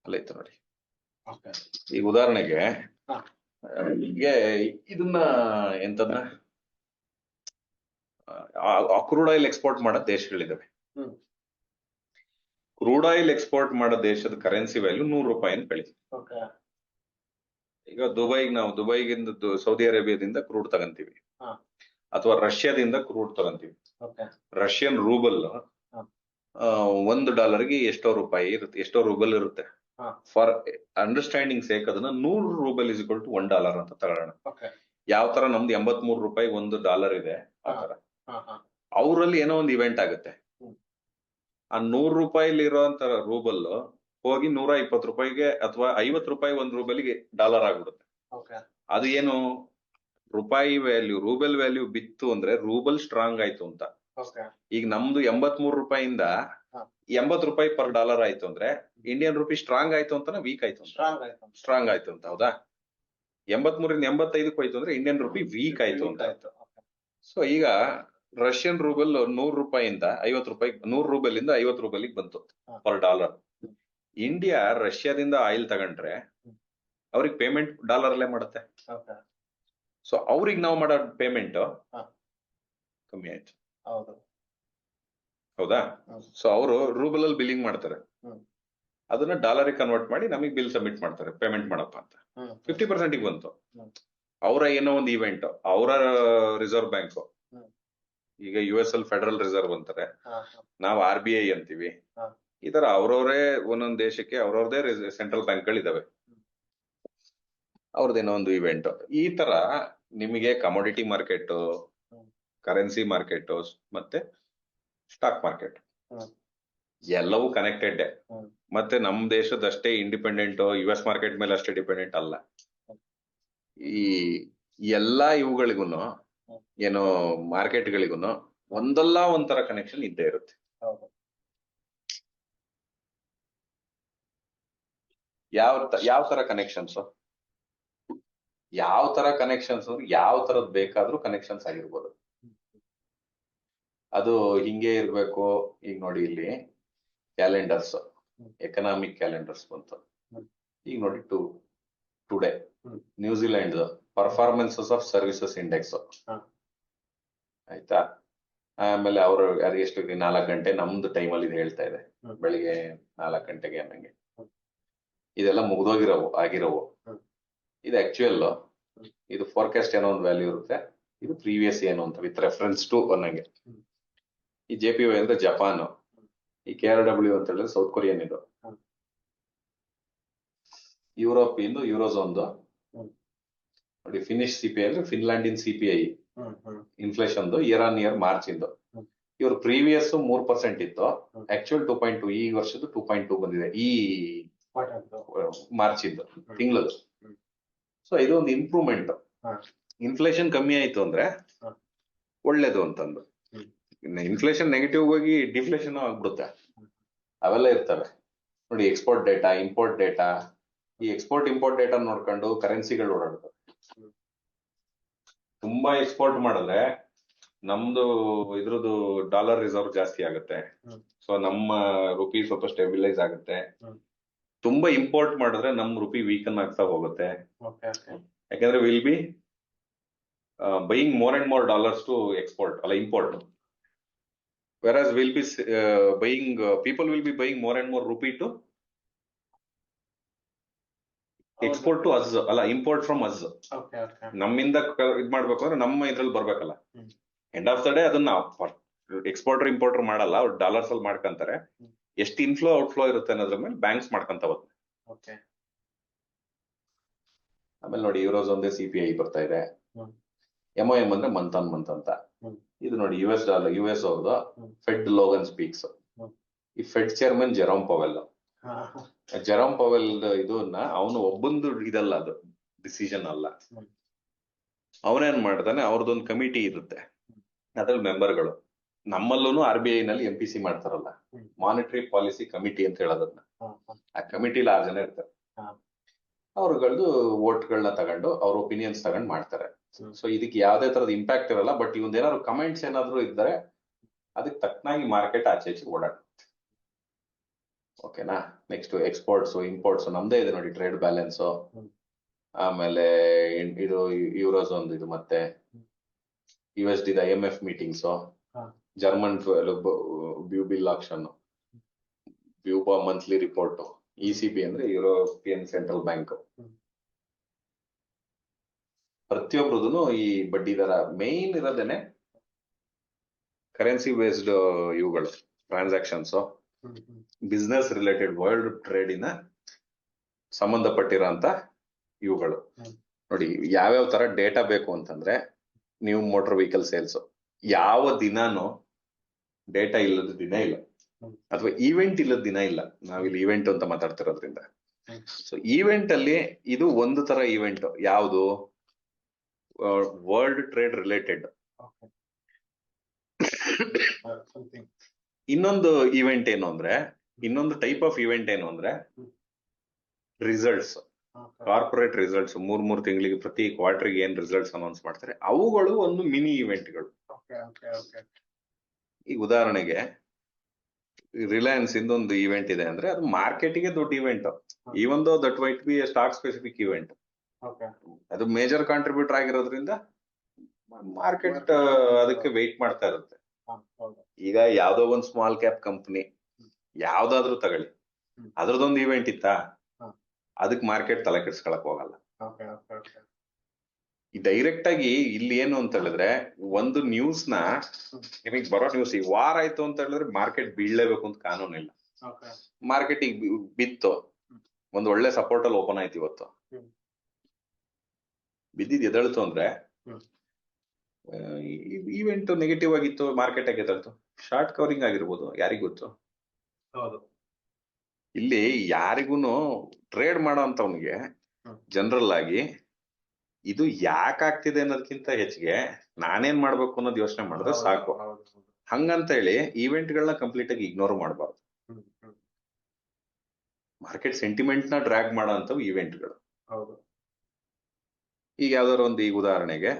ಅಲ್ಲ ಇತ್ತು ನೋಡಿ. ಈಗ ಉದಾಹರಣೆಗೆ ಹೀಗೆ ಇದನ್ನ ಎಂತದ ಕ್ರೂಡ್ ಆಯಿಲ್ ಎಕ್ಸ್ಪೋರ್ಟ್ ಮಾಡೋ ದೇಶಗಳಿದಾವೆ. ಹ್ಮ್. ಕ್ರೂಡ್ ಆಯಿಲ್ ಎಕ್ಸ್ಪೋರ್ಟ್ ಮಾಡೋ ದೇಶದ ಕರೆನ್ಸಿ ವ್ಯಾಲ್ಯೂ 100 ರೂಪಾಯಿ ಅಂತ ಬೆಳೀತದೆ. ಓಕೆ. ಈಗ ದುಬೈಗಿಂದ ಸೌದಿ ಅರೇಬಿಯಾದಿಂದ ಕ್ರೂಡ್ ತಗಂತೀವಿ, ಹಾ. ಅಥವಾ ರಷ್ಯಾದಿಂದ ಕ್ರೂಡ್ ತಗಂತೀವಿ. ಓಕೆ. ರಷ್ಯನ್ ರೂಬಲ್ ಹಾ. $1 ಎಷ್ಟೋ ರೂಬಲ್ ಇರುತ್ತೆ. ಹಾ. ಫಾರ್ ಅಂಡರ್ಸ್ಟ್ಯಾಂಡಿಂಗ್ ಸೇಕ್ ಅದನ್ನ 100 ರೂಬಲ್ ಇಸ್ ಈಕ್ವಲ್ ಟು $1 ಅಂತ ತಗೊಳ್ಳೋಣ. ಓಕೆ. ಯಾವ ತರ ನಮ್ದು 83 ರೂಪಾಯಿ $1 ಇದೆ ಆ ತರ ಹಾ, ಹಾ. ಅವರಲ್ಲಿ ಏನೋ ಒಂದು ಇವೆಂಟ್ ಆಗುತ್ತೆ. ಹ್ಮ್. ಆ 100 ರೂಪಾಯಿಲಿ ಇರೋಂತ ರೂಬಲ್ ಹೋಗಿ 120 ರೂಪಾಯಿಗೆ ಅಥವಾ 50 ರೂಪಾಯಿ ಒಂದು ರೂಬಲ್ಗೆ ಡಾಲರ್ ಆಗ್ಬಿಡುತ್ತೆ. ಓಕೆ. ಅದು ಏನು ರೂಪಾಯಿ ವ್ಯಾಲ್ಯೂ ರೂಬಲ್ ವ್ಯಾಲ್ಯೂ ಬಿತ್ತು ಅಂದ್ರೆ ರೂಬಲ್ ಸ್ಟ್ರಾಂಗ್ ಆಯ್ತು ಅಂತ. ಓಕೆ. ಈಗ ನಮ್ದು 83 ರೂಪಾಯಿಂದ ಹಾ. 80 ರೂಪಾಯಿ ಪರ್ ಡಾಲರ್ ಆಯ್ತು ಅಂದ್ರೆ ಇಂಡಿಯನ್ ರುಪಿ ಸ್ಟ್ರಾಂಗ್ ಆಯ್ತು ಅಂತ ವೀಕ್ ಆಯ್ತು ಅಂತ? ಸ್ಟ್ರಾಂಗ್ ಆಯ್ತು. ಸ್ಟ್ರಾಂಗ್ ಆಯ್ತು ಅಂತ, ಹೌದಾ? 83ರಿಂದ 85ಕ್ಕೆ ಹೋಯ್ತು ಅಂದ್ರೆ ಇಂಡಿಯನ್ ರುಪಿ ವೀಕ್ ಆಯ್ತು ಅಂತ. ಸೊ ಈಗ ರಷ್ಯನ್ ರೂಬಲ್ 100 ರೂಪಾಯಿಂದ 50 ರೂಪಾಯಿ 100 ರೂಬಲಿಂದ 50 ರೂಬಲಿಗೆ ಬಂತು ಹಾ. Per dollar. ಇಂಡಿಯಾ ರಷ್ಯಾದಿಂದ ಆಯಿಲ್ ತಗೊಂಡ್ರೆ ಅವ್ರಿಗೆ ಪೇಮೆಂಟ್ ಡಾಲರ್ ಅಲ್ಲೇ ಮಾಡುತ್ತೆ. ಓಕೆ. ಸೊ ಅವ್ರಿಗೆ ನಾವು ಮಾಡೋ ಪೇಮೆಂಟ್ ಹಾ. ಕಮ್ಮಿ ಆಯ್ತು, ಹೌದು. ಹೌದಾ? ಹ್ಮ್. ಸೊ ಅವರು ರೂಬಲ್ ಅಲ್ಲಿ ಬಿಲ್ಲಿಂಗ್ ಮಾಡ್ತಾರೆ, ಹ್ಮ್. ಅದನ್ನ ಡಾಲರಿಗೆ ಕನ್ವರ್ಟ್ ಮಾಡಿ ನಮಗೆ ಬಿಲ್ ಸಬ್ಮಿಟ್ ಮಾಡ್ತಾರೆ, ಪೇಮೆಂಟ್ ಮಾಡಪ್ಪ ಅಂತ. ಹ್ಮ್. 50% ಬಂತು. ಹ್ಮ್. ಅವರ ಏನೋ ಒಂದು ಇವೆಂಟ್, ಅವರ ರಿಸರ್ವ್ ಬ್ಯಾಂಕ್, ಹ್ಮ್. ಈಗ US ಅಲ್ಲಿ ಫೆಡರಲ್ ರಿಸರ್ವ್ ಅಂತಾರೆ, ಹಾ, ಹಾ. ನಾವು RBI ಅಂತೀವಿ. ಹಾ. ಈ ತರ ಅವ್ರವ್ರೇ ಒಂದೊಂದು ದೇಶಕ್ಕೆ ಅವ್ರವ್ರದೇ ಸೆಂಟ್ರಲ್ ಬ್ಯಾಂಕ್ ಗಳಿದಾವೆ, ಅವ್ರದ್ದೇನೋ ಒಂದು ಇವೆಂಟ್. ಈ ತರ ನಿಮಗೆ ಕಮೋಡಿಟಿ ಮಾರ್ಕೆಟ್, ಹ್ಮ್. ಕರೆನ್ಸಿ ಮಾರ್ಕೆಟ್ ಮತ್ತೆ ಸ್ಟಾಕ್ ಮಾರ್ಕೆಟ್ ಹ್ಮ್. ಎಲ್ಲವೂ ಕನೆಕ್ಟೆಡ್. ಹ್ಮ್. ಮತ್ತೆ ನಮ್ ದೇಶದಷ್ಟೇ ಇಂಡಿಪೆಂಡೆಂಟ್ US ಮಾರ್ಕೆಟ್ ಮೇಲೆ ಅಷ್ಟೇ ಡಿಪೆಂಡೆಂಟ್ ಅಲ್ಲ. ಈ ಎಲ್ಲಾ ಇವುಗಳಿಗೂನು ಏನೋ ಮಾರ್ಕೆಟ್ಗಳಿಗೂನು ಒಂದಲ್ಲ ಒಂಥರ ಕನೆಕ್ಷನ್ ಇದ್ದೇ ಇರುತ್ತೆ. ಹೌದು. ಯಾವ ತರ ಕನೆಕ್ಷನ್ಸ್ ಯಾವ ತರದ್ ಬೇಕಾದ್ರೂ ಕನೆಕ್ಷನ್ಸ್ ಆಗಿರ್ಬೋದು. ಅದು ಹಿಂಗೆ ಇರ್ಬೇಕು. ಈಗ ನೋಡಿ ಇಲ್ಲಿ ಕ್ಯಾಲೆಂಡರ್ಸ್, ಎಕನಾಮಿಕ್ ಕ್ಯಾಲೆಂಡರ್ಸ್ ಬಂತು. ಈಗ ನೋಡಿ today New Zealand performances of services index ಆಯ್ತಾ. ಆಮೇಲೆ ಅವರು ಅದು ಎಷ್ಟು 4 ಗಂಟೆ ನಮ್ದು ಟೈಮಲ್ಲಿ ಇದು ಹೇಳ್ತಾ ಇದೆ, ಬೆಳಿಗ್ಗೆ 4 ಗಂಟೆಗೆ ಅನ್ನಂಗೆ. ಇದೆಲ್ಲ ಆಗಿರೋವು. ಇದು ಆಕ್ಚುಯಲ್, ಇದು ಫೋರ್ಕಾಸ್ಟ್ ಏನೋ ಒಂದು ವ್ಯಾಲ್ಯೂ ಇರುತ್ತೆ, ಇದು ಪ್ರೀವಿಯಸ್ ಏನು ಅಂತ ವಿತ್ ರೆಫರೆನ್ಸ್ ಟು ಅನ್ನಂಗೆ. ಈ JPY ಅಂದ್ರೆ ಜಪಾನ್, ಈ KRW ಅಂತ ಹೇಳಿದ್ರೆ ಸೌತ್ ಕೊರಿಯನ್. ಇದು ಯುರೋಪ್ ಇಂದು ಯೂರೋಝೋನ್ ನೋಡಿ. ಫಿನಿಶ್ CPI ಅಂದ್ರೆ ಫಿನ್ಲ್ಯಾಂಡ್ ಇನ್ CPI inflation year on year March ಇಂದು. ಇವ್ರ ಪ್ರೀವಿಯಸ್ 3% ಇತ್ತು, ಆಕ್ಚುಯಲ್ 2.2, ಈ ವರ್ಷದ್ದು 2.2 ಬಂದಿದೆ ಈ ಮಾರ್ಚ್ ಇಂದು ತಿಂಗಳದು. ಸೊ ಇದು ಒಂದು ಇಂಪ್ರೂವ್ಮೆಂಟ್. ಇನ್ಫ್ಲೇಷನ್ ಕಮ್ಮಿ ಆಯ್ತು ಅಂದ್ರೆ ಒಳ್ಳೇದು ಅಂತಂದು. ಇನ್ಫ್ಲೇಷನ್ ನೆಗೆಟಿವ್ ಹೋಗಿ ಡಿಫ್ಲೇಷನ್ ಆಗ್ಬಿಡುತ್ತೆ, ಅವೆಲ್ಲ ಇರ್ತವೆ ನೋಡಿ. ಎಕ್ಸ್ಪೋರ್ಟ್ ಡೇಟಾ, ಇಂಪೋರ್ಟ್ ಡೇಟಾ, ಈ ಎಕ್ಸ್ಪೋರ್ಟ್ ಇಂಪೋರ್ಟ್ ಡೇಟಾ ನೋಡ್ಕೊಂಡು ಕರೆನ್ಸಿಗಳು ಓಡಾಡ್ತವೆ. ತುಂಬಾ ಎಕ್ಸ್ಪೋರ್ಟ್ ಮಾಡಿದ್ರೆ ನಮ್ದು ಇದ್ರದ್ದು ಡಾಲರ್ ರಿಸರ್ವ್ ಜಾಸ್ತಿ ಆಗುತ್ತೆ. ಸೊ ನಮ್ಮ ರುಪಿ ಸ್ವಲ್ಪ ಸ್ಟೆಬಿಲೈಸ್ ಆಗುತ್ತೆ. ತುಂಬಾ ಇಂಪೋರ್ಟ್ ಮಾಡಿದ್ರೆ ನಮ್ ರುಪಿ ವೀಕನ್ ಆಗ್ತಾ ಹೋಗುತ್ತೆ. ಯಾಕಂದ್ರೆ will be buying more and more dollars to export, ಅಲ್ಲ import. Whereas people will be buying more and more rupee to export to us, ಅಲ್ಲ import from us. ನಮ್ಮಿಂದ ಇದ್ ಮಾಡ್ಬೇಕು ಅಂದ್ರೆ ನಮ್ಮ ಇದ್ರಲ್ಲಿ ಬರ್ಬೇಕಲ್ಲ. ಎಂಡ್ ಆಫ್ ದ ಡೇ ಅದನ್ನ ಎಕ್ಸ್ಪೋರ್ಟರ್ ಇಂಪೋರ್ಟರ್ ಮಾಡಲ್ಲ, ಅವ್ರು ಡಾಲರ್ಸ್ ಅಲ್ಲಿ ಮಾಡ್ಕೊಂತಾರೆ. ಎಷ್ಟು ಇನ್ಫ್ಲೋ ಔಟ್ಫ್ಲೋ ಇರುತ್ತೆ ಅನ್ನೋದ್ರ ಮೇಲೆ ಬ್ಯಾಂಕ್ಸ್ ಮಾಡ್ಕೊಂತ ಹೋಗುತ್ತೆ. ಆಮೇಲೆ ನೋಡಿ ಯೂರೋಝೋನ್ CPI ಬರ್ತಾ ಇದೆ. MOM ಅಂದ್ರೆ ಮಂತ್ ಆನ್ ಮಂತ್ ಅಂತ. ಇದು ನೋಡಿ US ಅವ್ರದ್ದು ಫೆಡ್ ಲೋಗನ್ ಸ್ಪೀಕ್ಸ್. ಈ ಫೆಡ್ ಚೇರ್ಮನ್ ಜೆರೋಮ್ ಪವೆಲ್ ಇದನ್ನ ಅವನು ಒಬ್ಬಂದು ಇದಲ್ಲ, ಅದು ಡಿಸಿಷನ್ ಅಲ್ಲ. ಅವನೇನ್ ಮಾಡ್ತಾನೆ, ಅವ್ರದ್ದೊಂದು ಕಮಿಟಿ ಇರುತ್ತೆ, ಅದ್ರಲ್ಲಿ ಮೆಂಬರ್ಗಳು. ನಮ್ಮಲ್ಲೂ RBI ನಲ್ಲಿ MPC ಮಾಡ್ತಾರಲ್ಲ, ಮಾನಿಟರಿ ಪಾಲಿಸಿ ಕಮಿಟಿ ಅಂತ ಹೇಳೋದನ್ನ. ಆ ಕಮಿಟಿಲಿ 6 ಜನ ಇರ್ತಾರೆ. ಅವ್ರಗಳದ್ದು ವೋಟ್ಗಳನ್ನ ತಗೊಂಡು ಅವ್ರ ಒಪಿನಿಯನ್ಸ್ ತಗೊಂಡು ಮಾಡ್ತಾರೆ. ಸೊ ಇದಕ್ಕೆ ಯಾವ್ದೇ ತರದ ಇಂಪ್ಯಾಕ್ಟ್ ಇರಲ್ಲ. ಬಟ್ ಇವಂದ ಏನಾದ್ರು ಕಮೆಂಟ್ಸ್ ಏನಾದ್ರು ಇದ್ದಾರೆ ಅದಕ್ಕೆ ತಕ್ಕನಾಗಿ ಮಾರ್ಕೆಟ್ ಆಚೆ ಓಡಾಡುತ್ತೆ. ಓಕೆನಾ. ನೆಕ್ಸ್ಟ್ ಎಕ್ಸ್ಪೋರ್ಟ್ಸ್ ಇಂಪೋರ್ಟ್ಸ್ ನಮ್ದೇ ಇದೆ ನೋಡಿ. ಟ್ರೇಡ್ ಬ್ಯಾಲೆನ್ಸ್, ಆಮೇಲೆ ಇದು ಯೂರೋಝೋನ್ ಇದು, ಮತ್ತೆ USD IMF ಮೀಟಿಂಗ್ಸ್, ಹಾ. German Bubill auction, Buba monthly report, ECB ಅಂದ್ರೆ ಯುರೋಪಿಯನ್ ಸೆಂಟ್ರಲ್ ಬ್ಯಾಂಕ್, ಪ್ರತಿಯೊಬ್ಬರದು ಈ ಬಡ್ಡಿ ದರ ಮೇನ್ ಇರೋದೇನೆ ಕರೆನ್ಸಿ ಬೇಸ್ಡ್ ಇವುಗಳು ಟ್ರಾನ್ಸಾಕ್ಷನ್ಸ್, ಬಿಸ್ನೆಸ್ ರಿಲೇಟೆಡ್ ವರ್ಲ್ಡ್ ಟ್ರೇಡಿನ ಸಂಬಂಧಪಟ್ಟಿರೋಂತ ಇವುಗಳು. ನೋಡಿ ಯಾವ್ಯಾವ ತರ ಡೇಟಾ ಬೇಕು ಅಂತಂದ್ರೆ, ನೀವು ಮೋಟರ್ ವೆಹಿಕಲ್ ಸೇಲ್ಸ್ ಯಾವ ದಿನಾನು ಡೇಟಾ ಇಲ್ಲದ ದಿನ ಇಲ್ಲ, ಅಥವಾ ಈವೆಂಟ್ ಇಲ್ಲದ ದಿನ ಇಲ್ಲ. ನಾವಿಲ್ಲಿ ಈವೆಂಟ್ ಅಂತ ಮಾತಾಡ್ತಿರೋದ್ರಿಂದ, ಸೊ ಈವೆಂಟ್ ಅಲ್ಲಿ ಇದು ಒಂದು ತರ ಈವೆಂಟ್. ಯಾವುದು? World trade related. ಇನ್ನೊಂದು ಈವೆಂಟ್ ಏನು ಅಂದ್ರೆ, ಇನ್ನೊಂದು ಟೈಪ್ ಆಫ್ ಈವೆಂಟ್ ಏನು ಅಂದ್ರೆ ರಿಸಲ್ಟ್ಸ್, ಕಾರ್ಪೊರೇಟ್ ರಿಸಲ್ಟ್ಸ್. ಮೂರ್ ತಿಂಗಳಿಗೆ ಪ್ರತಿ ಕ್ವಾರ್ಟರ್ಗೆ ಏನ್ ರಿಸಲ್ಟ್ಸ್ ಅನೌನ್ಸ್ ಮಾಡ್ತಾರೆ, ಅವುಗಳು ಒಂದು ಮಿನಿ ಈವೆಂಟ್ಗಳು. ಈಗ ಉದಾಹರಣೆಗೆ ರಿಲಯನ್ಸ್ ಇಂದೊಂದು ಈವೆಂಟ್ ಇದೆ ಅಂದ್ರೆ ಅದು ಮಾರ್ಕೆಟಿಗೆ ದೊಡ್ಡ event. Even though that might be stock specific event, ಅದು ಮೇಜರ್ ಕಾಂಟ್ರಿಬ್ಯೂಟರ್ ಆಗಿರೋದ್ರಿಂದ ಮಾರ್ಕೆಟ್ ಅದಕ್ಕೆ ವೆಯ್ಟ್ ಮಾಡ್ತಾ ಇರುತ್ತೆ. ಈಗ ಯಾವ್ದೋ ಒಂದು ಸ್ಮಾಲ್ ಕ್ಯಾಪ್ ಕಂಪನಿ ಯಾವ್ದಾದ್ರು ತಗೊಳ್ಳಿ, ಅದ್ರದೊಂದು ಈವೆಂಟ್ ಇತ್ತಾ, ಅದಕ್ಕೆ ಮಾರ್ಕೆಟ್ ತಲೆ ಕೆಡ್ಸ್ಕೊಳಕ್ ಹೋಗಲ್ಲ. ಈ ಡೈರೆಕ್ಟ್ ಆಗಿ ಇಲ್ಲಿ ಏನು ಅಂತ ಹೇಳಿದ್ರೆ, ಒಂದು ನ್ಯೂಸ್ ನ ನಿಮಗೆ ಬರೋ ನ್ಯೂಸ್ ಈ ವಾರ ಆಯ್ತು ಅಂತ ಹೇಳಿದ್ರೆ ಮಾರ್ಕೆಟ್ ಬೀಳ್ಲೇಬೇಕು ಅಂತ ಕಾನೂನಿಲ್ಲ. ಮಾರ್ಕೆಟ್ ಈಗ ಬಿತ್ತು, ಒಂದ್ ಒಳ್ಳೆ ಸಪೋರ್ಟ್ ಅಲ್ಲಿ ಓಪನ್ ಆಯ್ತು, ಇವತ್ತು ಬಿದ್ದಿದ್ ಎದಳ್ತು ಅಂದ್ರೆ ಈವೆಂಟ್ ನೆಗೆಟಿವ್ ಆಗಿತ್ತು, ಮಾರ್ಕೆಟ್ ಆಗಿ ಎದಳ್ತು. ಶಾರ್ಟ್ ಕವರಿಂಗ್ ಆಗಿರ್ಬೋದು, ಯಾರಿಗ್ ಗೊತ್ತು. ಇಲ್ಲಿ ಯಾರಿಗೂನು ಟ್ರೇಡ್ ಮಾಡೋ ಅಂತವನಿಗೆ ಜನರಲ್ ಆಗಿ ಇದು ಯಾಕೆ ಆಗ್ತಿದೆ ಅನ್ನೋದಕ್ಕಿಂತ ಹೆಚ್ಚಿಗೆ ನಾನೇನ್ ಮಾಡ್ಬೇಕು ಅನ್ನೋದು ಯೋಚನೆ ಮಾಡಿದ್ರೆ ಸಾಕು. ಹಂಗಂತ ಹೇಳಿ ಈವೆಂಟ್ಗಳನ್ನ ಕಂಪ್ಲೀಟ್ ಆಗಿ ಇಗ್ನೋರ್ ಮಾಡಬಾರ್ದು. ಮಾರ್ಕೆಟ್ ಸೆಂಟಿಮೆಂಟ್ ನ ಡ್ರ್ಯಾಗ್ ಮಾಡೋ ಅಂತವು ಈವೆಂಟ್ಗಳು. ಈಗ ಯಾವ್ದಾದ್ರು ಒಂದು, ಈಗ ಉದಾಹರಣೆಗೆ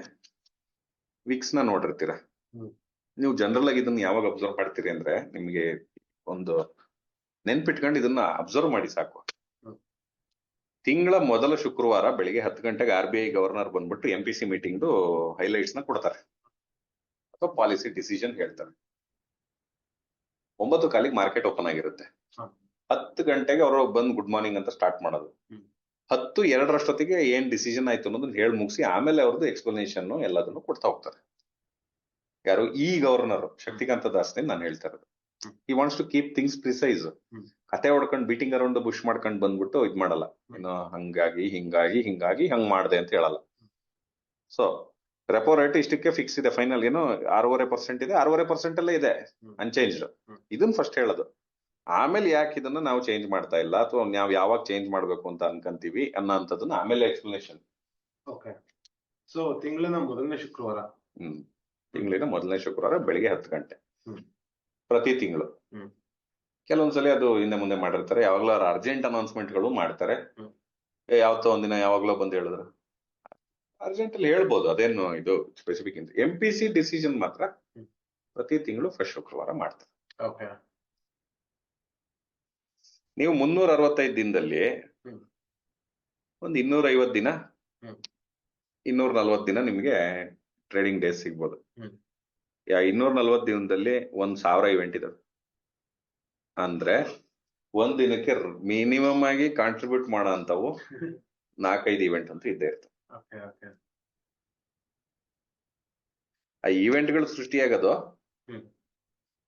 ವಿಕ್ಸ್ ನ ನೋಡಿರ್ತೀರ ನೀವು. ಜನರಲ್ ಆಗಿ ಇದನ್ನ ಯಾವಾಗ ಅಬ್ಸರ್ವ್ ಮಾಡ್ತೀರಿ ಅಂದ್ರೆ, ನಿಮ್ಗೆ ಒಂದು ನೆನ್ಪಿಟ್ಕೊಂಡು ಇದನ್ನ ಅಬ್ಸರ್ವ್ ಮಾಡಿ ಸಾಕು. ತಿಂಗಳ ಮೊದಲ ಶುಕ್ರವಾರ ಬೆಳಿಗ್ಗೆ 10 ಗಂಟೆಗೆ RBI ಗವರ್ನರ್ ಬಂದ್ಬಿಟ್ಟು MPC ಮೀಟಿಂಗ್ ಹೈಲೈಟ್ಸ್ ನ ಕೊಡ್ತಾರೆ, ಅಥವಾ ಪಾಲಿಸಿ ಡಿಸಿಷನ್ ಹೇಳ್ತಾರೆ. 9 ಕಾಲಿಗೆ ಮಾರ್ಕೆಟ್ ಓಪನ್ ಆಗಿರುತ್ತೆ. 10 ಗಂಟೆಗೆ ಅವರು ಬಂದ್ ಗುಡ್ ಮಾರ್ನಿಂಗ್ ಅಂತ ಸ್ಟಾರ್ಟ್ ಮಾಡೋದು. 10:02 ಏನ್ ಡಿಸಿಷನ್ ಆಯ್ತು ಅನ್ನೋದನ್ನ ಹೇಳಿ ಮುಗಿಸಿ ಆಮೇಲೆ ಅವ್ರದ್ದು ಎಕ್ಸ್ಪ್ಲನೇಷನ್ ಎಲ್ಲದನ್ನು ಕೊಡ್ತಾ ಹೋಗ್ತಾರೆ. ಯಾರು? ಈ ಗವರ್ನರ್ ಶಕ್ತಿಕಾಂತ ದಾಸ್ ನಾನು ಹೇಳ್ತಾ ಇರೋದು. He wants to keep things precise. ಕತೆ ಹೊಡ್ಕೊಂಡು ಬೀಟಿಂಗ್ ಅರೌಂಡ್ ಬುಷ್ ಮಾಡ್ಕೊಂಡು ಬಂದ್ಬಿಟ್ಟು ಇದ್ ಮಾಡಲ್ಲ. ಇನ್ನು ಹಿಂಗಾಗಿ ಹಂಗ್ ಮಾಡ್ದೆ ಅಂತ ಹೇಳಲ್ಲ. ಸೊ ರೆಪೋ ರೇಟ್ ಇಷ್ಟಕ್ಕೆ ಫಿಕ್ಸ್ ಇದೆ, ಫೈನಲ್ ಏನು 6.5% ಇದೆ, 6.5% ಅಲ್ಲೇ ಇದೆ ಅನ್ಚೇಂಜ್ಡ್. ಇದನ್ನ ಫಸ್ಟ್ ಹೇಳೋದು. ಆಮೇಲೆ ಯಾಕೆ ಇದನ್ನ ನಾವು ಚೇಂಜ್ ಮಾಡ್ತಾ ಇಲ್ಲ, ಅಥವಾ ನಾವು ಯಾವಾಗ ಚೇಂಜ್ ಮಾಡ್ಬೇಕು ಅಂತ ಅನ್ಕಂತೀವಿ ಅನ್ನೋಂಥದ್ದನ್ನ ಆಮೇಲೆ ಎಕ್ಸ್ಪ್ಲನೇಷನ್. ಸೊ ತಿಂಗಳಿನ ಮೊದಲನೇ ಶುಕ್ರವಾರ, ತಿಂಗಳಿನ ಮೊದಲನೇ ಶುಕ್ರವಾರ ಬೆಳಿಗ್ಗೆ 10 ಗಂಟೆ ಪ್ರತಿ ತಿಂಗಳು. ಕೆಲವೊಂದ್ಸಲಿ ಅದು ಹಿಂದೆ ಮುಂದೆ ಮಾಡಿರ್ತಾರೆ, ಯಾವಾಗ್ಲೂ ಅರ್ಜೆಂಟ್ ಅನೌನ್ಸ್ಮೆಂಟ್ಗಳು ಮಾಡ್ತಾರೆ. ಯಾವತ್ತೋ ಒಂದಿನ ಯಾವಾಗ್ಲೋ ಬಂದು ಹೇಳಿದ್ರು, ಅರ್ಜೆಂಟ್ ಅಲ್ಲಿ ಹೇಳ್ಬೋದು, ಅದೇನು ಇದು ಸ್ಪೆಸಿಫಿಕ್ ಅಂತ. MPC ಡಿಸಿಷನ್ ಮಾತ್ರ ಪ್ರತಿ ತಿಂಗಳು ಫಸ್ಟ್ ಶುಕ್ರವಾರ ಮಾಡ್ತಾರೆ. ನೀವು 365 ದಿನದಲ್ಲಿ ಒಂದು 250 ದಿನ, 240 ದಿನ ನಿಮ್ಗೆ ಟ್ರೇಡಿಂಗ್ ಡೇಸ್ ಸಿಗ್ಬೋದು. 240 ದಿನದಲ್ಲಿ 1000 ಇವೆಂಟ್ ಇದಾವೆ ಅಂದ್ರೆ ಒಂದ್ ದಿನಕ್ಕೆ ಮಿನಿಮಮ್ ಆಗಿ ಕಾಂಟ್ರಿಬ್ಯೂಟ್ ಮಾಡೋ ಅಂತವು 4-5 ಇವೆಂಟ್ ಅಂತೂ ಇದ್ದೇ ಇರ್ತವೆ. ಆ ಇವೆಂಟ್ಗಳು ಸೃಷ್ಟಿಯಾಗೋದು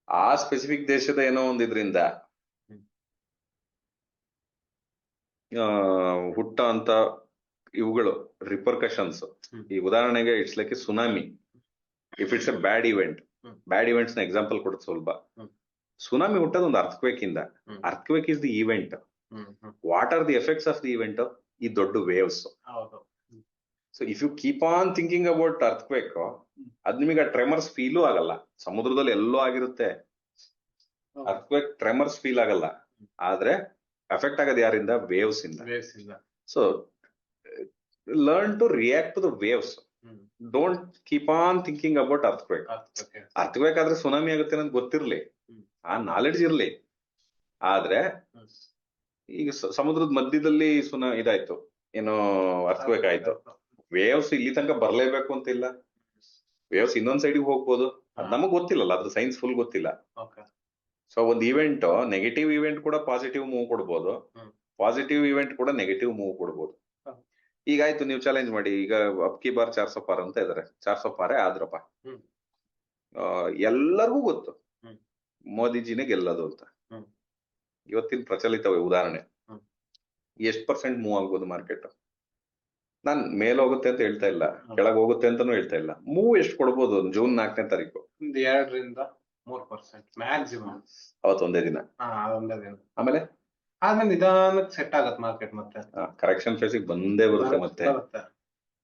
ಆ ಸ್ಪೆಸಿಫಿಕ್ ದೇಶದ ಏನೋ ಒಂದಿದ್ರಿಂದ ಹುಟ್ಟ ಅಂತ ಇವುಗಳು ರಿಪರ್ಕಷನ್ಸ್. ಈ ಉದಾಹರಣೆಗೆ it's like tsunami. If it's a bad event, bad events ನ ಎಕ್ಸಾಂಪಲ್ ಕೊಡೋದು ಸುಲಭ. ಸುನಾಮಿ ಹುಟ್ಟೋದು ಒಂದು ಅರ್ಥಕ್ವೇಕ್ ಇಂದ. Earthquake is the event. What are the effects of the event? ಈ ದೊಡ್ಡ waves. So if you keep on thinking about earthquake, ಅದ್ ನಿಮಗೆ ಆ ಟ್ರೆಮರ್ಸ್ ಫೀಲು ಆಗಲ್ಲ. ಸಮುದ್ರದಲ್ಲಿ ಎಲ್ಲೋ ಆಗಿರುತ್ತೆ, ಅರ್ಥಕ್ವೇಕ್ ಟ್ರೆಮರ್ಸ್ ಫೀಲ್ ಆಗಲ್ಲ. ಆದ್ರೆ ಎಫೆಕ್ಟ್ ಆಗೋದು ಯಾರಿಂದ? ವೇವ್ಸ್ ಇಂದ. So learn to react to the waves. Don't keep on thinking about earthquake. Earthquake ಆದ್ರೆ ಸುನಾಮಿ ಆಗುತ್ತೆ ಅನ್ನೋದು ಗೊತ್ತಿರ್ಲಿ, ಆ ನಾಲೆಡ್ಜ್ ಇರ್ಲಿ. ಆದ್ರೆ ಈಗ ಸಮುದ್ರದ ಮಧ್ಯದಲ್ಲಿ ಇದಾಯ್ತು, ಏನೋ ಅರ್ಥಕ್ವೇಕ್ ಆಯ್ತು, ವೇವ್ಸ್ ಇಲ್ಲಿ ತನಕ ಬರ್ಲೇಬೇಕು ಅಂತ ಇಲ್ಲ. ವೇವ್ಸ್ ಇನ್ನೊಂದ್ ಸೈಡಿಗೆ ಹೋಗ್ಬೋದು, ಅದ್ ನಮಗ್ ಗೊತ್ತಿಲ್ಲಲ್ಲ, ಅದ್ರ ಸೈನ್ಸ್ ಫುಲ್ ಗೊತ್ತಿಲ್ಲ. ಸೊ ಒಂದ್ ಇವೆಂಟ್ ನೆಗೆಟಿವ್ ಇವೆಂಟ್ ಕೂಡ ಪಾಸಿಟಿವ್ ಮೂವ್ ಕೊಡ್ಬೋದು, ಪಾಸಿಟಿವ್ ಇವೆಂಟ್ ಕೂಡ ನೆಗೆಟಿವ್ ಮೂವ್ ಕೊಡ್ಬೋದು. ಈಗ ಆಯ್ತು, ನೀವು ಚಾಲೆಂಜ್ ಮಾಡಿ, ಈಗ ಅಬ್ಕಿ ಬಾರ್ 400 ಪಾರ್ ಅಂತ ಇದಾರೆ, 400 ಪಾರೇ ಆದ್ರಪ್ಪ, ಎಲ್ಲರಿಗೂ ಗೊತ್ತು ಮೋದಿಜಿನೇ ಗೆಲ್ಲೋದು ಅಂತ. ಇವತ್ತಿನ ಪ್ರಚಲಿತ ಉದಾಹರಣೆ, ಎಷ್ಟು % ಮೂವ್ ಆಗ್ಬೋದು ಮಾರ್ಕೆಟ್? ನಾನ್ ಮೇಲ್ ಹೋಗುತ್ತೆ ಅಂತ ಹೇಳ್ತಾ ಇಲ್ಲ, ಕೆಳಗ್ ಹೋಗುತ್ತೆ ಅಂತಾನು ಹೇಳ್ತಾ ಇಲ್ಲ. ಮೂವ್ ಎಷ್ಟು ಕೊಡ್ಬೋದು ಜೂನ್ 4ನೇ ತಾರೀಕು? 2 ರಿಂದ 3% ಮ್ಯಾಕ್ಸಿಮಮ್. ಅವತ್ತೊಂದೇ ದಿನ, ಒಂದೇ ದಿನ. ಆಮೇಲೆ ನಿಧಾನಕ್ಕೆ ಸೆಟ್ ಆಗತ್ತೆ ಮಾರ್ಕೆಟ್, ಮತ್ತೆ ಕರೆಕ್ಷನ್ ಫೇಸಿಗೆ ಬಂದೇ ಬರುತ್ತೆ. ಮತ್ತೆ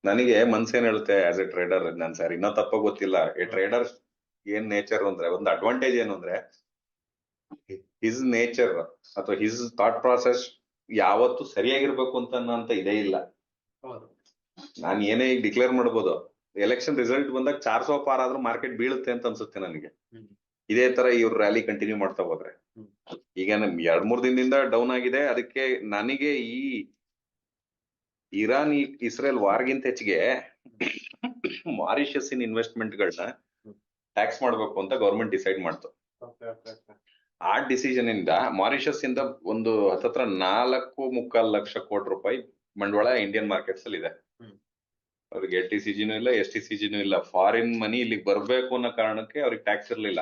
ನನಗೆ ಮನ್ಸೇನ್ ಹೇಳುತ್ತೆ as A trader, non sir ಇನ್ನೂ ತಪ್ಪ ಗೊತ್ತಿಲ್ಲ, ಈ ಟ್ರೇಡರ್ ಏನ್ ನೇಚರ್ ಅಂದ್ರೆ, ಒಂದು ಅಡ್ವಾಂಟೇಜ್ ಏನು ಅಂದ್ರೆ ಹಿಸ್ ನೇಚರ್ ಅಥವಾ ಹಿಸ್ ಥಾಟ್ ಪ್ರಾಸೆಸ್ ಯಾವತ್ತು ಸರಿಯಾಗಿರ್ಬೇಕು ಅಂತ ಇದೇ ಇಲ್ಲ. ನಾನ್ ಏನೇ ಈಗ ಡಿಕ್ಲೇರ್ ಮಾಡ್ಬೋದು, ಎಲೆಕ್ಷನ್ ರಿಸಲ್ಟ್ ಬಂದಾಗ 400 ಪಾರ್ ಆದ್ರೂ ಮಾರ್ಕೆಟ್ ಬೀಳುತ್ತೆ ಅಂತ ಅನ್ಸುತ್ತೆ ನನಗೆ. ಇದೇ ತರ ಇವ್ರ ರ್ಯಾಲಿ ಕಂಟಿನ್ಯೂ ಮಾಡ್ತಾ ಹೋದ್ರೆ. ಈಗ 2-3 ದಿನದಿಂದ ಡೌನ್ ಆಗಿದೆ. ಅದಕ್ಕೆ ನನಗೆ ಈ ಇರಾನ್ ಇಸ್ರೇಲ್ ವಾರ್ಗಿಂತ ಹೆಚ್ಚಿಗೆ ಮಾರಿಷಸ್ ಇನ್ವೆಸ್ಟ್ಮೆಂಟ್ ಗಳನ್ನ ಟ್ಯಾಕ್ಸ್ ಮಾಡ್ಬೇಕು ಅಂತ ಗೌರ್ಮೆಂಟ್ ಡಿಸೈಡ್ ಮಾಡ್ತು. ಆ ಡಿಸಿಷನ್ ಇಂದ ಮಾರಿಷಸ್ ಇಂದ ಒಂದು ಹತ್ತತ್ರ 4.25 ಲಕ್ಷ ಕೋಟಿ ರೂಪಾಯಿ ಬಂಡವಾಳ ಇಂಡಿಯನ್ ಮಾರ್ಕೆಟ್ಸ್ ಅಲ್ಲಿ ಇದೆ. ಅವ್ರಿಗೆ LTCGನೂ ಇಲ್ಲ, STCGನೂ ಇಲ್ಲ. ಫಾರಿನ್ ಮನಿ ಇಲ್ಲಿಗೆ ಬರ್ಬೇಕು ಅನ್ನೋ ಕಾರಣಕ್ಕೆ ಅವ್ರಿಗೆ ಟ್ಯಾಕ್ಸ್ ಇರ್ಲಿಲ್ಲ.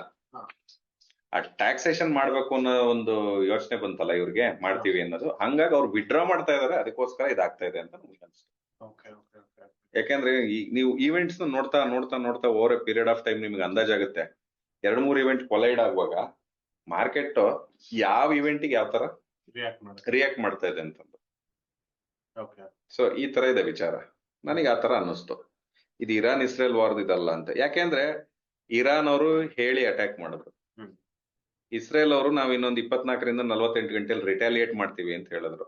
ಆ ಟ್ಯಾಕ್ಸೇಷನ್ ಮಾಡ್ಬೇಕು ಅನ್ನೋ ಒಂದು ಯೋಚನೆ ಬಂತಲ್ಲ ಇವ್ರಿಗೆ, ಮಾಡ್ತೀವಿ ಅನ್ನೋದು. ಹಂಗಾಗಿ ಅವ್ರು ವಿಡ್ರಾ ಮಾಡ್ತಾ ಇದಾರೆ, ಅದಕ್ಕೋಸ್ಕರ ಇದಾಗ್ತಾ ಇದೆ ಅಂತ ನಮ್ಗೆ ಅನ್ಸುತ್ತೆ. ಯಾಕೆಂದ್ರೆ ನೀವು ಈವೆಂಟ್ಸ್ ನೋಡ್ತಾ ನೋಡ್ತಾ ನೋಡ್ತಾ over A period of time ನಿಮ್ಗೆ ಅಂದಾಜಾಗುತ್ತೆ. 2-3 ಇವೆಂಟ್ ಕೊಲೈಡ್ ಆಗುವಾಗ ಮಾರ್ಕೆಟ್ ಯಾವ ಇವೆಂಟಿಗೆ ಯಾವ ತರ ರಿಯಾಕ್ಟ್ ಮಾಡ್ತಾ ಇದೆ ಅಂತಂದು. ಸೊ ಈ ತರ ಇದೆ ವಿಚಾರ. ನನಗೆ ಆ ತರ ಅನ್ನಿಸ್ತು, ಇದು ಇರಾನ್ ಇಸ್ರೇಲ್ ವಾರ್ದ್ ಇದಲ್ಲ ಅಂತ. ಯಾಕೆಂದ್ರೆ ಇರಾನ್ ಅವರು ಹೇಳಿ ಅಟ್ಯಾಕ್ ಮಾಡಿದ್ರು, ಇಸ್ರೇಲ್ ಅವರು ನಾವ್ ಇನ್ನೊಂದು 24 ರಿಂದ 48 ಗಂಟೆಲಿ ರಿಟಾಲಿಯೇಟ್ ಮಾಡ್ತೀವಿ ಅಂತ ಹೇಳಿದ್ರು.